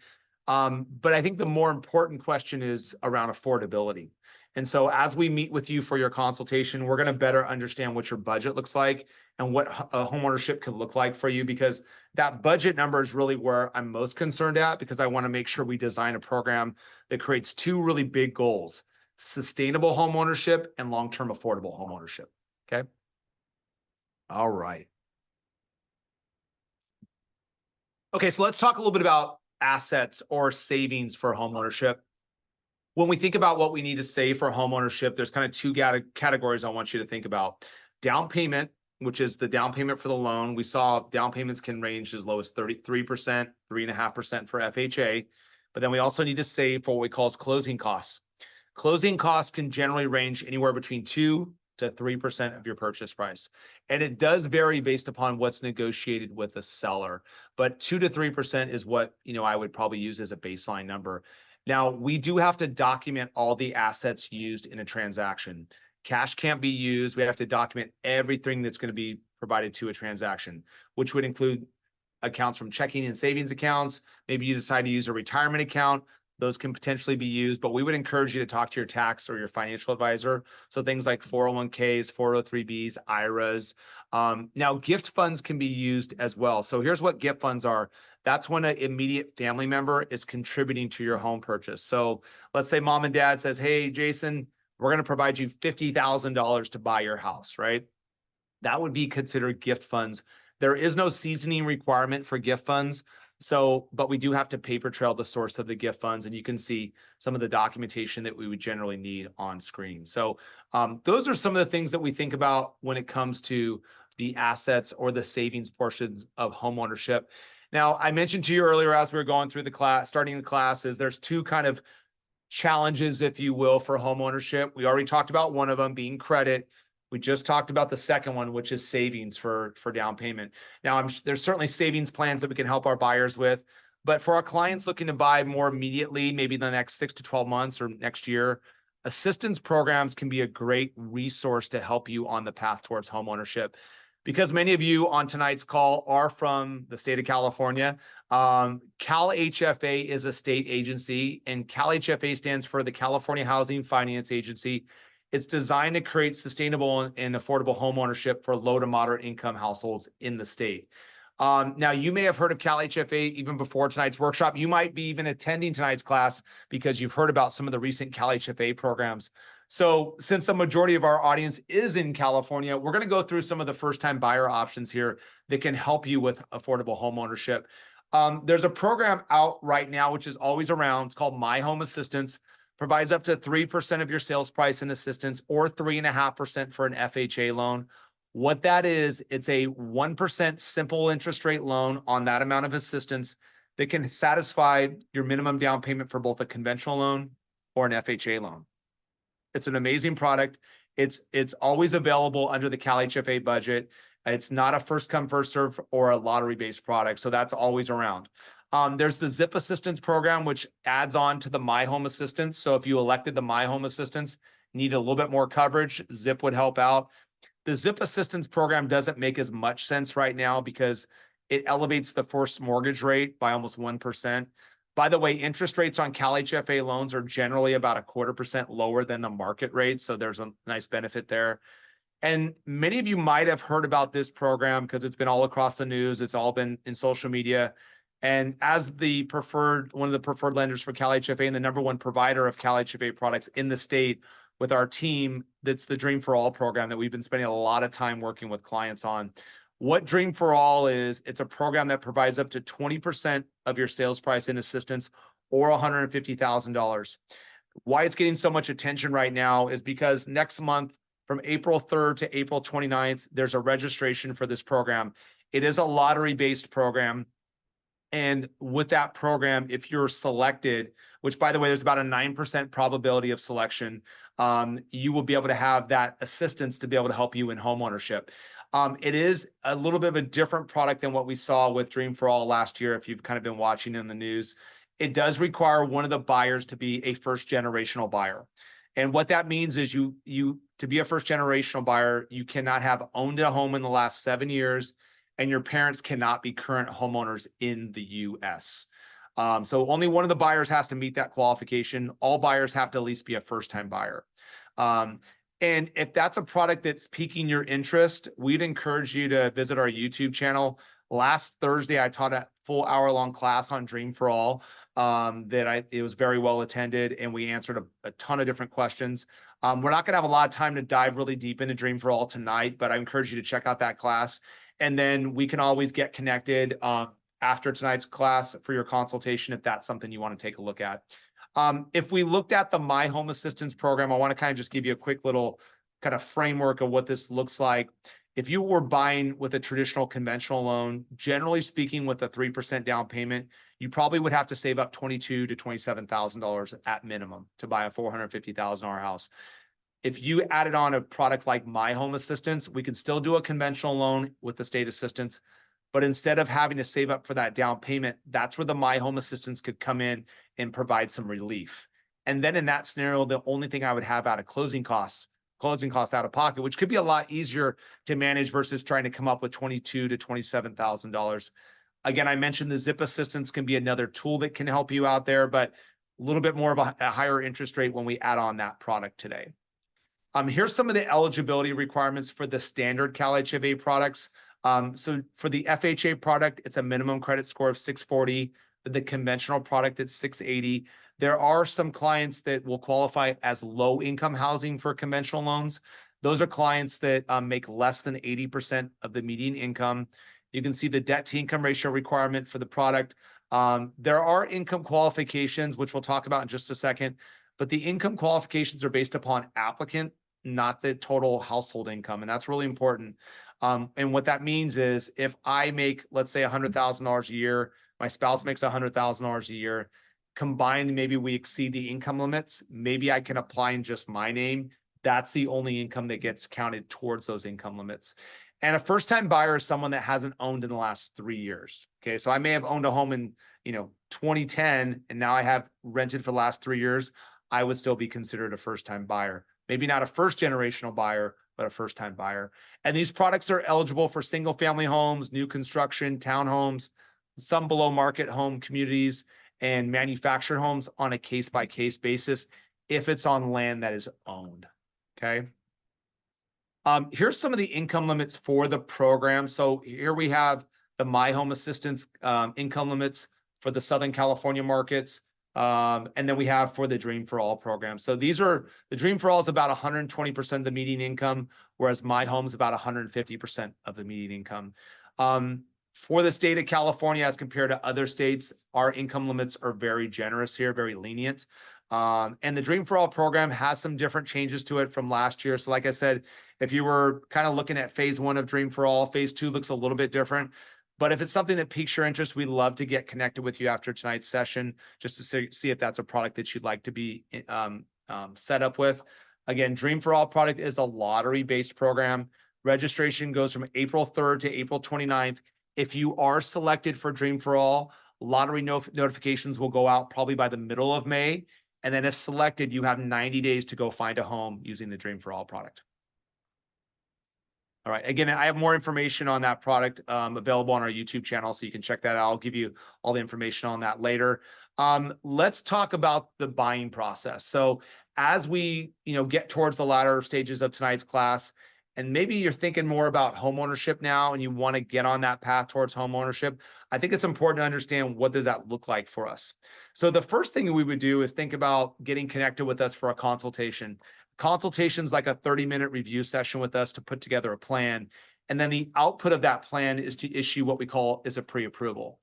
But I think the more important question is around affordability. And so as we meet with you for your consultation, we're going to better understand what your budget looks like and what a homeownership could look like for you, because that budget number is really where I'm most concerned at, because I want to make sure we design a program that creates two really big goals: sustainable homeownership and long-term affordable homeownership. Okay. All right. Okay. So let's talk a little bit about assets or savings for homeownership. When we think about what we need to save for homeownership, there's kind of two categories I want you to think about. Down payment, which is the down payment for the loan. We saw down payments can range as low as 33%, 3.5% for FHA. But then we also need to save for what we call as closing costs. Closing costs can generally range anywhere between 2 to 3% of your purchase price. And it does vary based upon what's negotiated with the seller. But 2 to 3% is what, I would probably use as a baseline number. Now, we do have to document all the assets used in a transaction. Cash can't be used. We have to document everything that's going to be provided to a transaction, which would include accounts from checking and savings accounts. Maybe you decide to use a retirement account. Those can potentially be used, but we would encourage you to talk to your tax or your financial advisor. So things like 401ks, 403bs, IRAs. Now, gift funds can be used as well. So here's what gift funds are. That's when an immediate family member is contributing to your home purchase. So let's say mom and dad says, hey, Jason, we're going to provide you $50,000 to buy your house, right? That would be considered gift funds. There is no seasoning requirement for gift funds. So, but we do have to paper trail the source of the gift funds, and you can see some of the documentation that we would generally need on screen. So those are some of the things that we think about when it comes to the assets or the savings portions of homeownership. Now, I mentioned to you earlier as we were going through the class, starting the class, is there's two kind of challenges, if you will, for homeownership. We already talked about one of them being credit. We just talked about the second one, which is savings for down payment. Now, there's certainly savings plans that we can help our buyers with, but for our clients looking to buy more immediately, maybe in the next 6 to 12 months or next year, assistance programs can be a great resource to help you on the path towards homeownership. Because many of you on tonight's call are from the state of California, CalHFA is a state agency, and CalHFA stands for the California Housing Finance Agency. It's designed to create sustainable and affordable homeownership for low to moderate income households in the state. Now, you may have heard of CalHFA even before tonight's workshop. You might be even attending tonight's class because you've heard about some of the recent CalHFA programs. So since the majority of our audience is in California, we're going to go through some of the first-time buyer options here that can help you with affordable homeownership. There's a program out right now, which is always around. It's called MyHome Assistance. Provides up to 3% of your sales price in assistance or 3.5% for an FHA loan. What that is, it's a 1% simple interest rate loan on that amount of assistance that can satisfy your minimum down payment for both a conventional loan or an FHA loan. It's an amazing product. It's always available under the CalHFA budget. It's not a first come, first serve or a lottery-based product. So that's always around. There's the ZIP Assistance Program, which adds on to the MyHome Assistance. So if you elected the MyHome Assistance, need a little bit more coverage, ZIP would help out. The ZIP Assistance Program doesn't make as much sense right now because it elevates the first mortgage rate by almost 1%. By the way, interest rates on CalHFA loans are generally about 0.25% lower than the market rate. So there's a nice benefit there. And many of you might have heard about this program because it's been all across the news. It's all been in social media. And as one of the preferred lenders for CalHFA and the #1 provider of CalHFA products in the state with our team, that's the Dream for All program that we've been spending a lot of time working with clients on. What Dream for All is, it's a program that provides up to 20% of your sales price in assistance or $150,000. Why it's getting so much attention right now is because next month, from April 3rd to April 29th, there's a registration for this program. It is a lottery-based program. And with that program, if you're selected, which by the way, there's about a 9% probability of selection, you will be able to have that assistance to be able to help you in homeownership. It is a little bit of a different product than what we saw with Dream for All last year, if you've kind of been watching in the news. It does require one of the buyers to be a first generational buyer. And what that means is you to be a first generational buyer, you cannot have owned a home in the last 7 years, and your parents cannot be current homeowners in the US. So only one of the buyers has to meet that qualification. All buyers have to at least be a first-time buyer. And if that's a product that's piquing your interest, we'd encourage you to visit our YouTube channel. Last Thursday, I taught a full hour-long class on Dream for All. It was very well attended, and we answered a ton of different questions. We're not going to have a lot of time to dive really deep into Dream for All tonight, but I encourage you to check out that class. And then we can always get connected after tonight's class for your consultation if that's something you want to take a look at. If we looked at the My Home Assistance program, I want to kind of just give you a quick little kind of framework of what this looks like. If you were buying with a traditional conventional loan, generally speaking, with a 3% down payment, you probably would have to save up $22,000 to $27,000 at minimum to buy a $450,000 house. If you added on a product like My Home Assistance, we could still do a conventional loan with the state assistance. But instead of having to save up for that down payment, that's where the My Home Assistance could come in and provide some relief. And then in that scenario, the only thing I would have out of closing costs out of pocket, which could be a lot easier to manage versus trying to come up with $22,000 to $27,000. Again, I mentioned the ZIP assistance can be another tool that can help you out there, but a little bit more of a higher interest rate when we add on that product today. Here's some of the eligibility requirements for the standard CalHFA products. So for the FHA product, it's a minimum credit score of 640. For the conventional product, it's 680. There are some clients that will qualify as low income housing for conventional loans. Those are clients that make less than 80% of the median income. You can see the debt to income ratio requirement for the product. There are income qualifications, which we'll talk about in just a second, but the income qualifications are based upon applicant, not the total household income. And that's really important. And what that means is if I make, let's say, $100,000 a year, my spouse makes $100,000 a year, combined, maybe we exceed the income limits, maybe I can apply in just my name. That's the only income that gets counted towards those income limits. And a first-time buyer is someone that hasn't owned in the last 3 years. Okay, so I may have owned a home in 2010, and now I have rented for the last 3 years. I would still be considered a first-time buyer. Maybe not a first-generational buyer, but a first-time buyer. And these products are eligible for single-family homes, new construction, townhomes, some below-market home communities, and manufactured homes on a case-by-case basis if it's on land that is owned. Okay. Here's some of the income limits for the program. So here we have the My Home Assistance income limits for the Southern California markets. And then we have for the Dream for All program. So these are, the Dream for All is about 120% of the median income, whereas My Home is about 150% of the median income. For the state of California, as compared to other states, our income limits are very generous here, very lenient. And the Dream for All program has some different changes to it from last year. So like I said, if you were kind of looking at phase 1 of Dream for All, phase 2 looks a little bit different. But if it's something that piques your interest, we'd love to get connected with you after tonight's session, just to see if that's a product that you'd like to be set up with. Again, Dream for All product is a lottery-based program. Registration goes from April 3rd to April 29th. If you are selected for Dream for All, lottery notifications will go out probably by the middle of May. And then if selected, you have 90 days to go find a home using the Dream for All product. All right. Again, I have more information on that product available on our YouTube channel, so you can check that out. I'll give you all the information on that later. Let's talk about the buying process. So as we get towards the latter stages of tonight's class, and maybe you're thinking more about home ownership now and you want to get on that path towards home ownership, I think it's important to understand what does that look like for us. So the first thing we would do is think about getting connected with us for a consultation. Consultation's like a 30-minute review session with us to put together a plan. And then the output of that plan is to issue what we call is a pre-approval.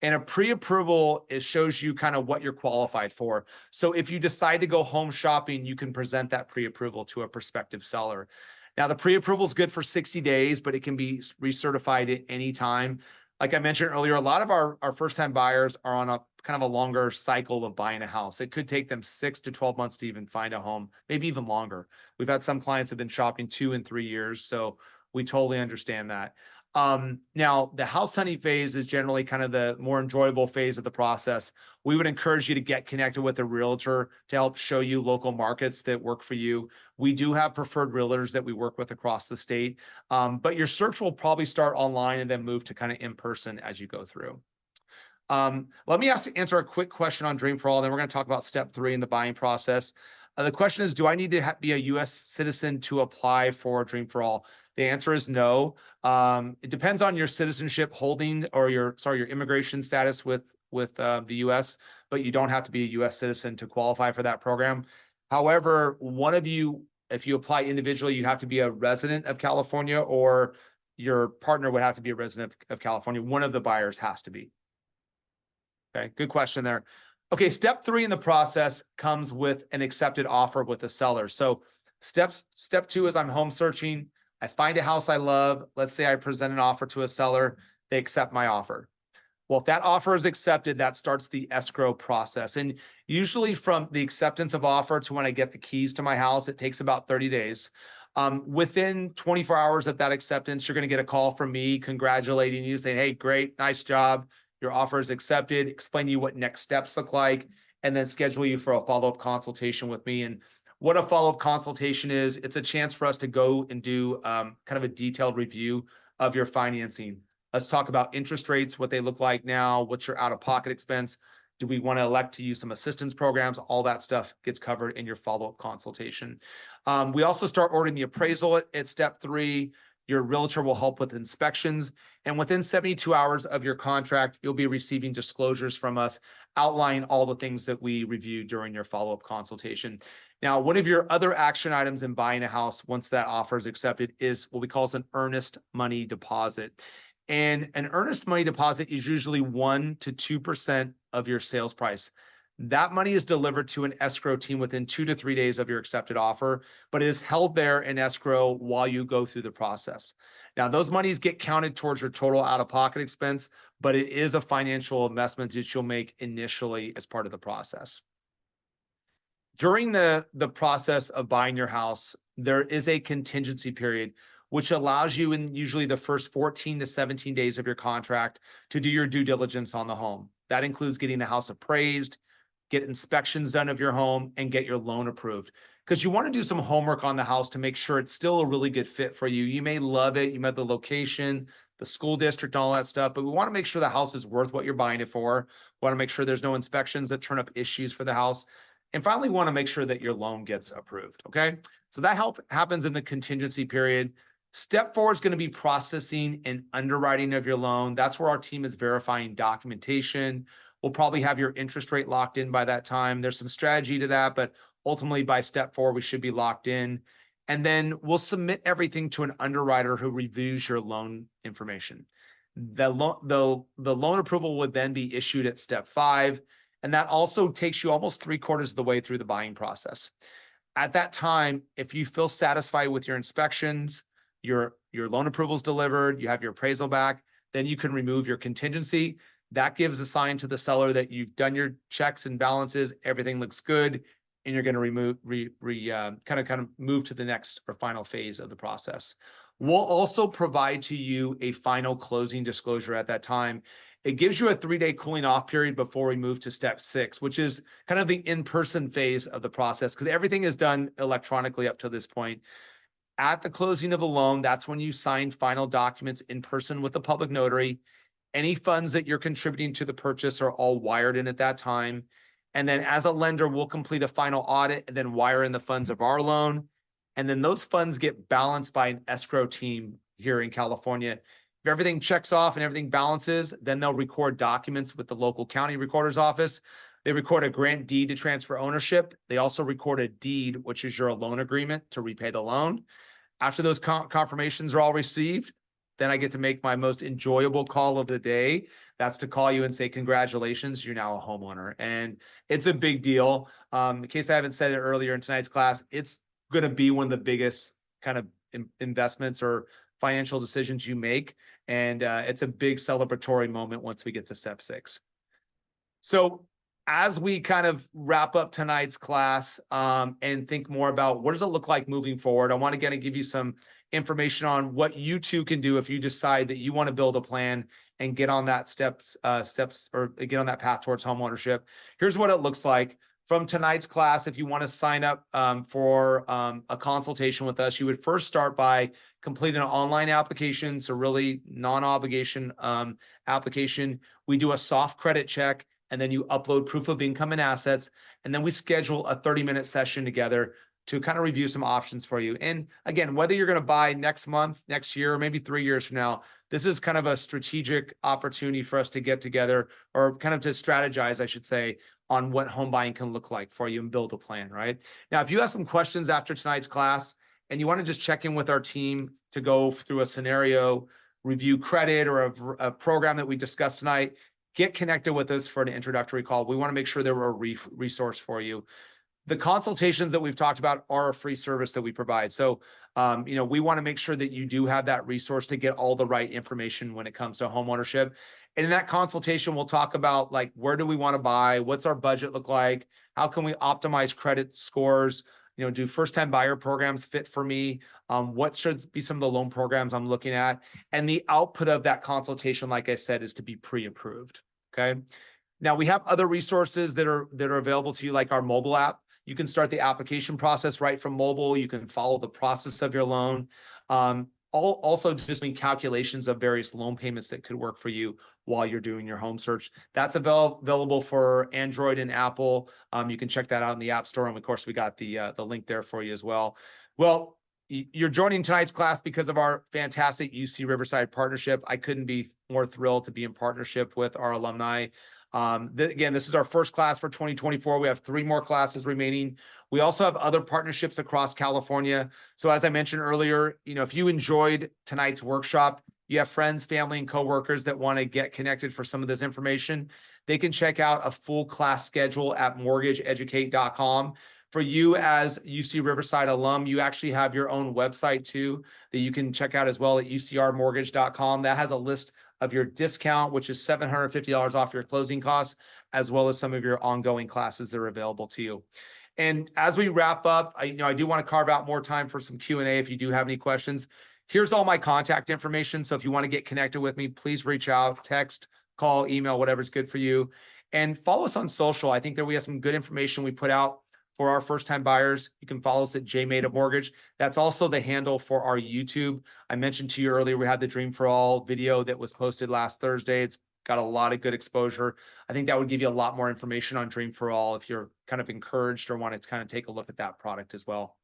And a pre-approval, it shows you kind of what you're qualified for. So if you decide to go home shopping, you can present that pre-approval to a prospective seller. Now, the pre-approval is good for 60 days, but it can be recertified at any time. Like I mentioned earlier, a lot of our first-time buyers are on a kind of a longer cycle of buying a house. It could take them 6 to 12 months to even find a home, maybe even longer. We've had some clients have been shopping 2 and 3 years, so we totally understand that. Now, the house hunting phase is generally kind of the more enjoyable phase of the process. We would encourage you to get connected with a realtor to help show you local markets that work for you. We do have preferred realtors that we work with across the state, but your search will probably start online and then move to kind of in person as you go through. Let me answer a quick question on Dream for All, then we're going to talk about step 3 in the buying process. The question is, do I need to be a U.S. citizen to apply for Dream for All? The answer is no. It depends on your citizenship holding or your immigration status with the U.S., but you don't have to be a U.S. citizen to qualify for that program. However, one of you, if you apply individually, you have to be a resident of California, or your partner would have to be a resident of California. One of the buyers has to be. Okay, good question there. Okay, step 3 in the process comes with an accepted offer with the seller. So step 2 is I'm home searching. I find a house I love. Let's say I present an offer to a seller. They accept my offer. Well, if that offer is accepted, that starts the escrow process. And usually from the acceptance of offer to when I get the keys to my house, it takes about 30 days. Within 24 hours of that acceptance, you're going to get a call from me congratulating you, saying, hey, great, nice job. Your offer is accepted, explain to you what next steps look like, and then schedule you for a follow-up consultation with me. And what a follow-up consultation is, it's a chance for us to go and do kind of a detailed review of your financing. Let's talk about interest rates, what they look like now, what's your out-of-pocket expense, do we want to elect to use some assistance programs? All that stuff gets covered in your follow-up consultation. We also start ordering the appraisal at step 3. Your realtor will help with inspections. And within 72 hours of your contract, you'll be receiving disclosures from us outlining all the things that we reviewed during your follow-up consultation. Now, one of your other action items in buying a house once that offer is accepted is what we call an earnest money deposit. And an earnest money deposit is usually 1 to 2% of your sales price. That money is delivered to an escrow team within 2 to 3 days of your accepted offer, but it is held there in escrow while you go through the process. Now, those monies get counted towards your total out-of-pocket expense, but it is a financial investment that you'll make initially as part of the process. During the process of buying your house, there is a contingency period, which allows you in usually the first 14 to 17 days of your contract to do your due diligence on the home. That includes getting the house appraised, get inspections done of your home, and get your loan approved. Because you want to do some homework on the house to make sure it's still a really good fit for you. You may love it, you may have the location, the school district, all that stuff, but we want to make sure the house is worth what you're buying it for. We want to make sure there's no inspections that turn up issues for the house. And finally, we want to make sure that your loan gets approved, okay? So that happens in the contingency period. Step 4 is going to be processing and underwriting of your loan. That's where our team is verifying documentation. We'll probably have your interest rate locked in by that time. There's some strategy to that, but ultimately by step 4, we should be locked in. And then we'll submit everything to an underwriter who reviews your loan information. The loan approval would then be issued at step 5. And that also takes you almost 3/4 of the way through the buying process. At that time, if you feel satisfied with your inspections, your loan approval is delivered, you have your appraisal back, then you can remove your contingency. That gives a sign to the seller that you've done your checks and balances, everything looks good, and you're going to kind of move to the next or final phase of the process. We'll also provide to you a final closing disclosure at that time. It gives you a 3-day cooling off period before we move to step 6, which is kind of the in-person phase of the process, because everything is done electronically up to this point. At the closing of the loan, that's when you sign final documents in person with the public notary. Any funds that you're contributing to the purchase are all wired in at that time. And then as a lender, we'll complete a final audit and then wire in the funds of our loan. And then those funds get balanced by an escrow team here in California. If everything checks off and everything balances, then they'll record documents with the local county recorder's office. They record a grant deed to transfer ownership. They also record a deed, which is your loan agreement to repay the loan. After those confirmations are all received, then I get to make my most enjoyable call of the day. That's to call you and say, congratulations, you're now a homeowner. And it's a big deal. In case I haven't said it earlier in tonight's class, it's going to be one of the biggest kind of investments or financial decisions you make. And it's a big celebratory moment once we get to step 6. So as we kind of wrap up tonight's class and think more about what does it look like moving forward, I want to give you some information on what you too can do if you decide that you want to build a plan and get on that steps or get on that path towards homeownership. Here's what it looks like. From tonight's class, if you want to sign up for a consultation with us, you would first start by completing an online application. So really non-obligation application. We do a soft credit check. and then you upload proof of income and assets, and then we schedule a 30-minute session together to kind of review some options for you. And again, whether you're going to buy next month, next year, or maybe 3 years from now, this is kind of a strategic opportunity for us to get together, or kind of to strategize, I should say, on what home buying can look like for you and build a plan, right? Now, if you have some questions after tonight's class and you want to just check in with our team to go through a scenario, review credit, or a program that we discussed tonight, get connected with us for an introductory call. We want to make sure that we're a resource for you. The consultations that we've talked about are a free service that we provide. So, we want to make sure that you do have that resource to get all the right information when it comes to home ownership. And in that consultation, we'll talk about, like, where do we want to buy? What's our budget look like? How can we optimize credit scores? Do first-time buyer programs fit for me? What should be some of the loan programs I'm looking at? And the output of that consultation, like I said, is to be pre-approved. Okay. Now, we have other resources that are available to you, like our mobile app. You can start the application process right from mobile. You can follow the process of your loan. Also just doing calculations of various loan payments that could work for you while you're doing your home search. That's available for Android and Apple. You can check that out in the App Store. And of course, we got the link there for you as well. Well, you're joining tonight's class because of our fantastic UC Riverside partnership. I couldn't be more thrilled to be in partnership with our alumni. Again, this is our first class for 2024. We have 3 more classes remaining. We also have other partnerships across California. So as I mentioned earlier, if you enjoyed tonight's workshop, you have friends, family, and coworkers that want to get connected for some of this information, they can check out a full class schedule at mortgageeducate.com. For you as UC Riverside alum, you actually have your own website too that you can check out as well at ucrmortgage.com. That has a list of your discount, which is $750 off your closing costs, as well as some of your ongoing classes that are available to you. And as we wrap up, I do want to carve out more time for some Q&A if you do have any questions. Here's all my contact information. So if you want to get connected with me, please reach out, text, call, email, whatever's good for you. And follow us on social. I think that we have some good information we put out for our first-time buyers. You can follow us at JMade Mortgage. That's also the handle for our YouTube. I mentioned to you earlier, we had the Dream for All video that was posted last Thursday. It's got a lot of good exposure. I think that would give you a lot more information on Dream for All if you're kind of encouraged or want to kind of take a look at that product as well.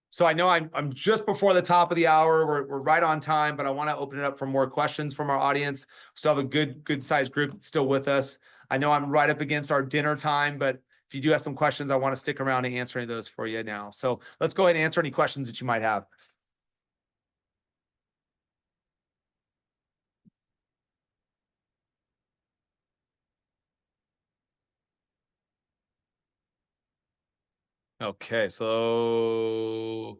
So I know I'm just before the top of the hour. We're right on time, but I want to open it up for more questions from our audience. So I have a good sized group that's still with us. I know I'm right up against our dinner time, but if you do have some questions, I want to stick around and answer any of those for you now. So let's go ahead and answer any questions that you might have. Okay, so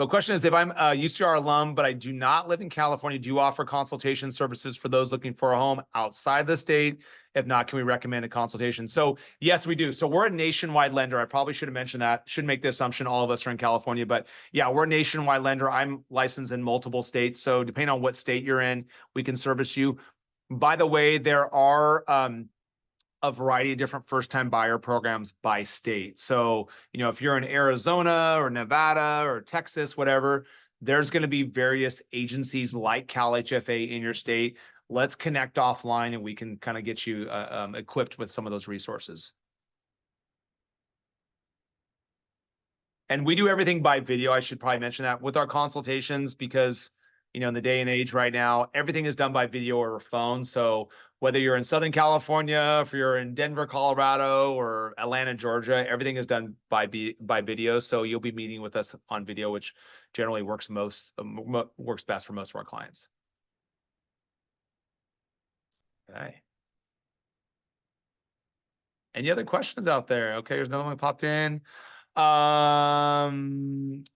question is, if I'm a UCR alum, but I do not live in California, do you offer consultation services for those looking for a home outside the state? If not, can we recommend a consultation? So yes, we do. So we're a nationwide lender. I probably should have mentioned that. Should make the assumption all of us are in California, but yeah, we're a nationwide lender. I'm licensed in multiple states. So depending on what state you're in, we can service you. By the way, there are a variety of different first-time buyer programs by state. So, if you're in Arizona or Nevada or Texas, whatever, there's going to be various agencies like CalHFA in your state. Let's connect offline and we can kind of get you equipped with some of those resources. And we do everything by video. I should probably mention that with our consultations because, in the day and age right now, everything is done by video or phone. So whether you're in Southern California, if you're in Denver, Colorado, or Atlanta, Georgia, everything is done by video. So you'll be meeting with us on video, which generally works best for most of our clients. Okay. Any other questions out there? Okay, there's another one popped in.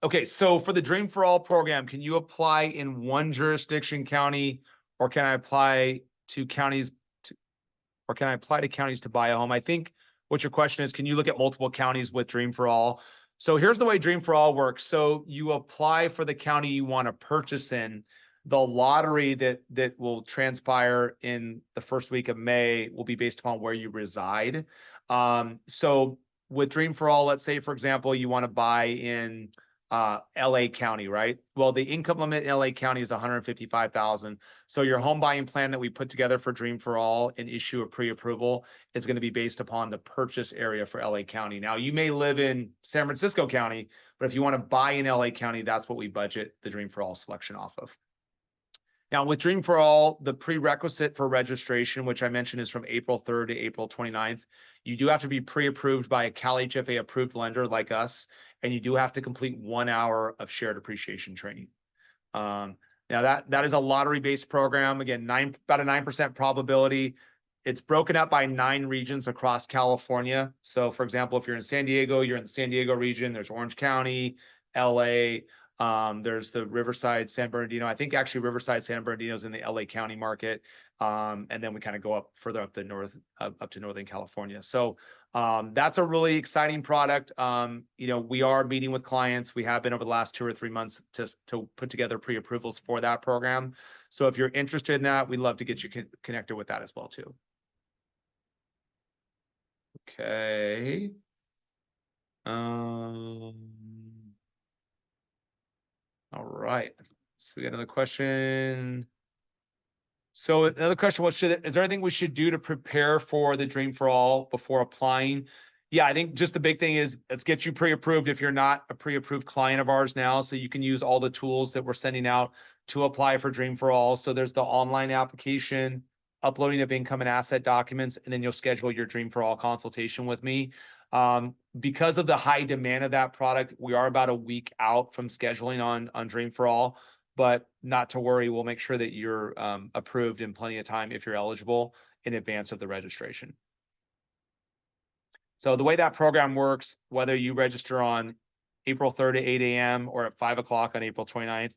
Okay, so for the Dream for All program, can you apply in one jurisdiction county, or can I apply to counties to buy a home? I think what your question is, can you look at multiple counties with Dream for All? So here's the way Dream for All works. So you apply for the county you want to purchase in. The lottery that will transpire in the first week of May will be based upon where you reside. So with Dream for All, let's say, for example, you want to buy in LA County, right? Well, the income limit in LA County is 155,000. So your home buying plan that we put together for Dream for All and issue a pre-approval is going to be based upon the purchase area for LA County. Now, you may live in San Francisco County, but if you want to buy in LA County, that's what we budget the Dream for All selection off of. Now, with Dream for All, the prerequisite for registration, which I mentioned is from April 3rd to April 29th, you do have to be pre-approved by a CalHFA approved lender like us, and you do have to complete 1 hour of shared appreciation training. Now that is a lottery-based program. Again, about a 9% probability. It's broken up by 9 regions across California. So for example, if you're in San Diego, you're in the San Diego region, there's Orange County, LA, there's the Riverside, San Bernardino. I think actually Riverside, San Bernardino is in the LA County market. And then we kind of go up further up the north, up to Northern California. So that's a really exciting product. You know, we are meeting with clients. We have been over the last 2 or 3 months to put together pre-approvals for that program. So if you're interested in that, we'd love to get you connected with that as well too. Okay. All right. So we got another question. So another question was, is there anything we should do to prepare for the Dream for All before applying? Yeah, I think just the big thing is let's get you pre-approved if you're not a pre-approved client of ours now, so you can use all the tools that we're sending out to apply for Dream for All. So there's the online application, uploading of income and asset documents, and then you'll schedule your Dream for All consultation with me. Because of the high demand of that product, we are about a week out from scheduling on Dream for All. But not to worry, we'll make sure that you're approved in plenty of time if you're eligible in advance of the registration. So the way that program works, whether you register on April 3rd at 8 a.m. or at 5 o'clock on April 29th,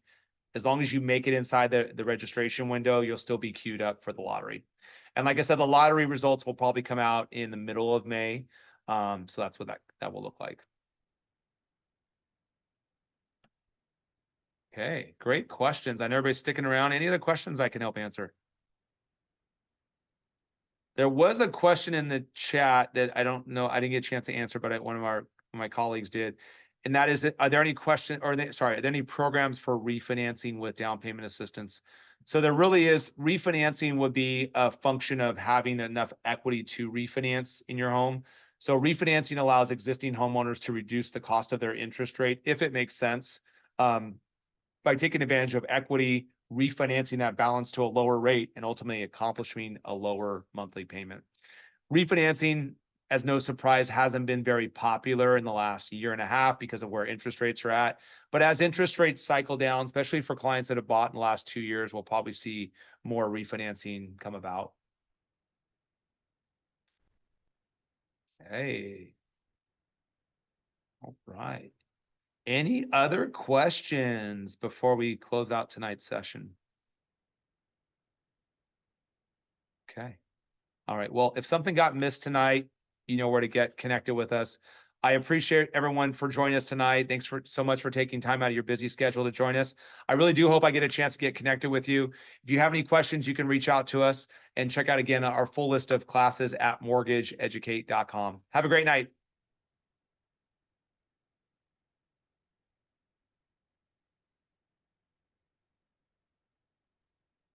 as long as you make it inside the registration window, you'll still be queued up for the lottery. And like I said, the lottery results will probably come out in the middle of May. So that's what that will look like. Okay, great questions. I know everybody's sticking around. Any other questions I can help answer? There was a question in the chat that I don't know, I didn't get a chance to answer, but one of my colleagues did. And that is, are there any questions, are there any programs for refinancing with down payment assistance? So there really is. Refinancing would be a function of having enough equity to refinance in your home. So refinancing allows existing homeowners to reduce the cost of their interest rate if it makes sense. By taking advantage of equity, refinancing that balance to a lower rate, and ultimately accomplishing a lower monthly payment. Refinancing, as no surprise, hasn't been very popular in the last 1.5 years because of where interest rates are at. But as interest rates cycle down, especially for clients that have bought in the last 2 years, we'll probably see more refinancing come about. Hey. All right. Any other questions before we close out tonight's session? Okay. All right. Well, if something got missed tonight, you know where to get connected with us. I appreciate everyone for joining us tonight. Thanks so much for taking time out of your busy schedule to join us. I really do hope I get a chance to get connected with you. If you have any questions, you can reach out to us and check out again our full list of classes at mortgageeducate.com. Have a great night.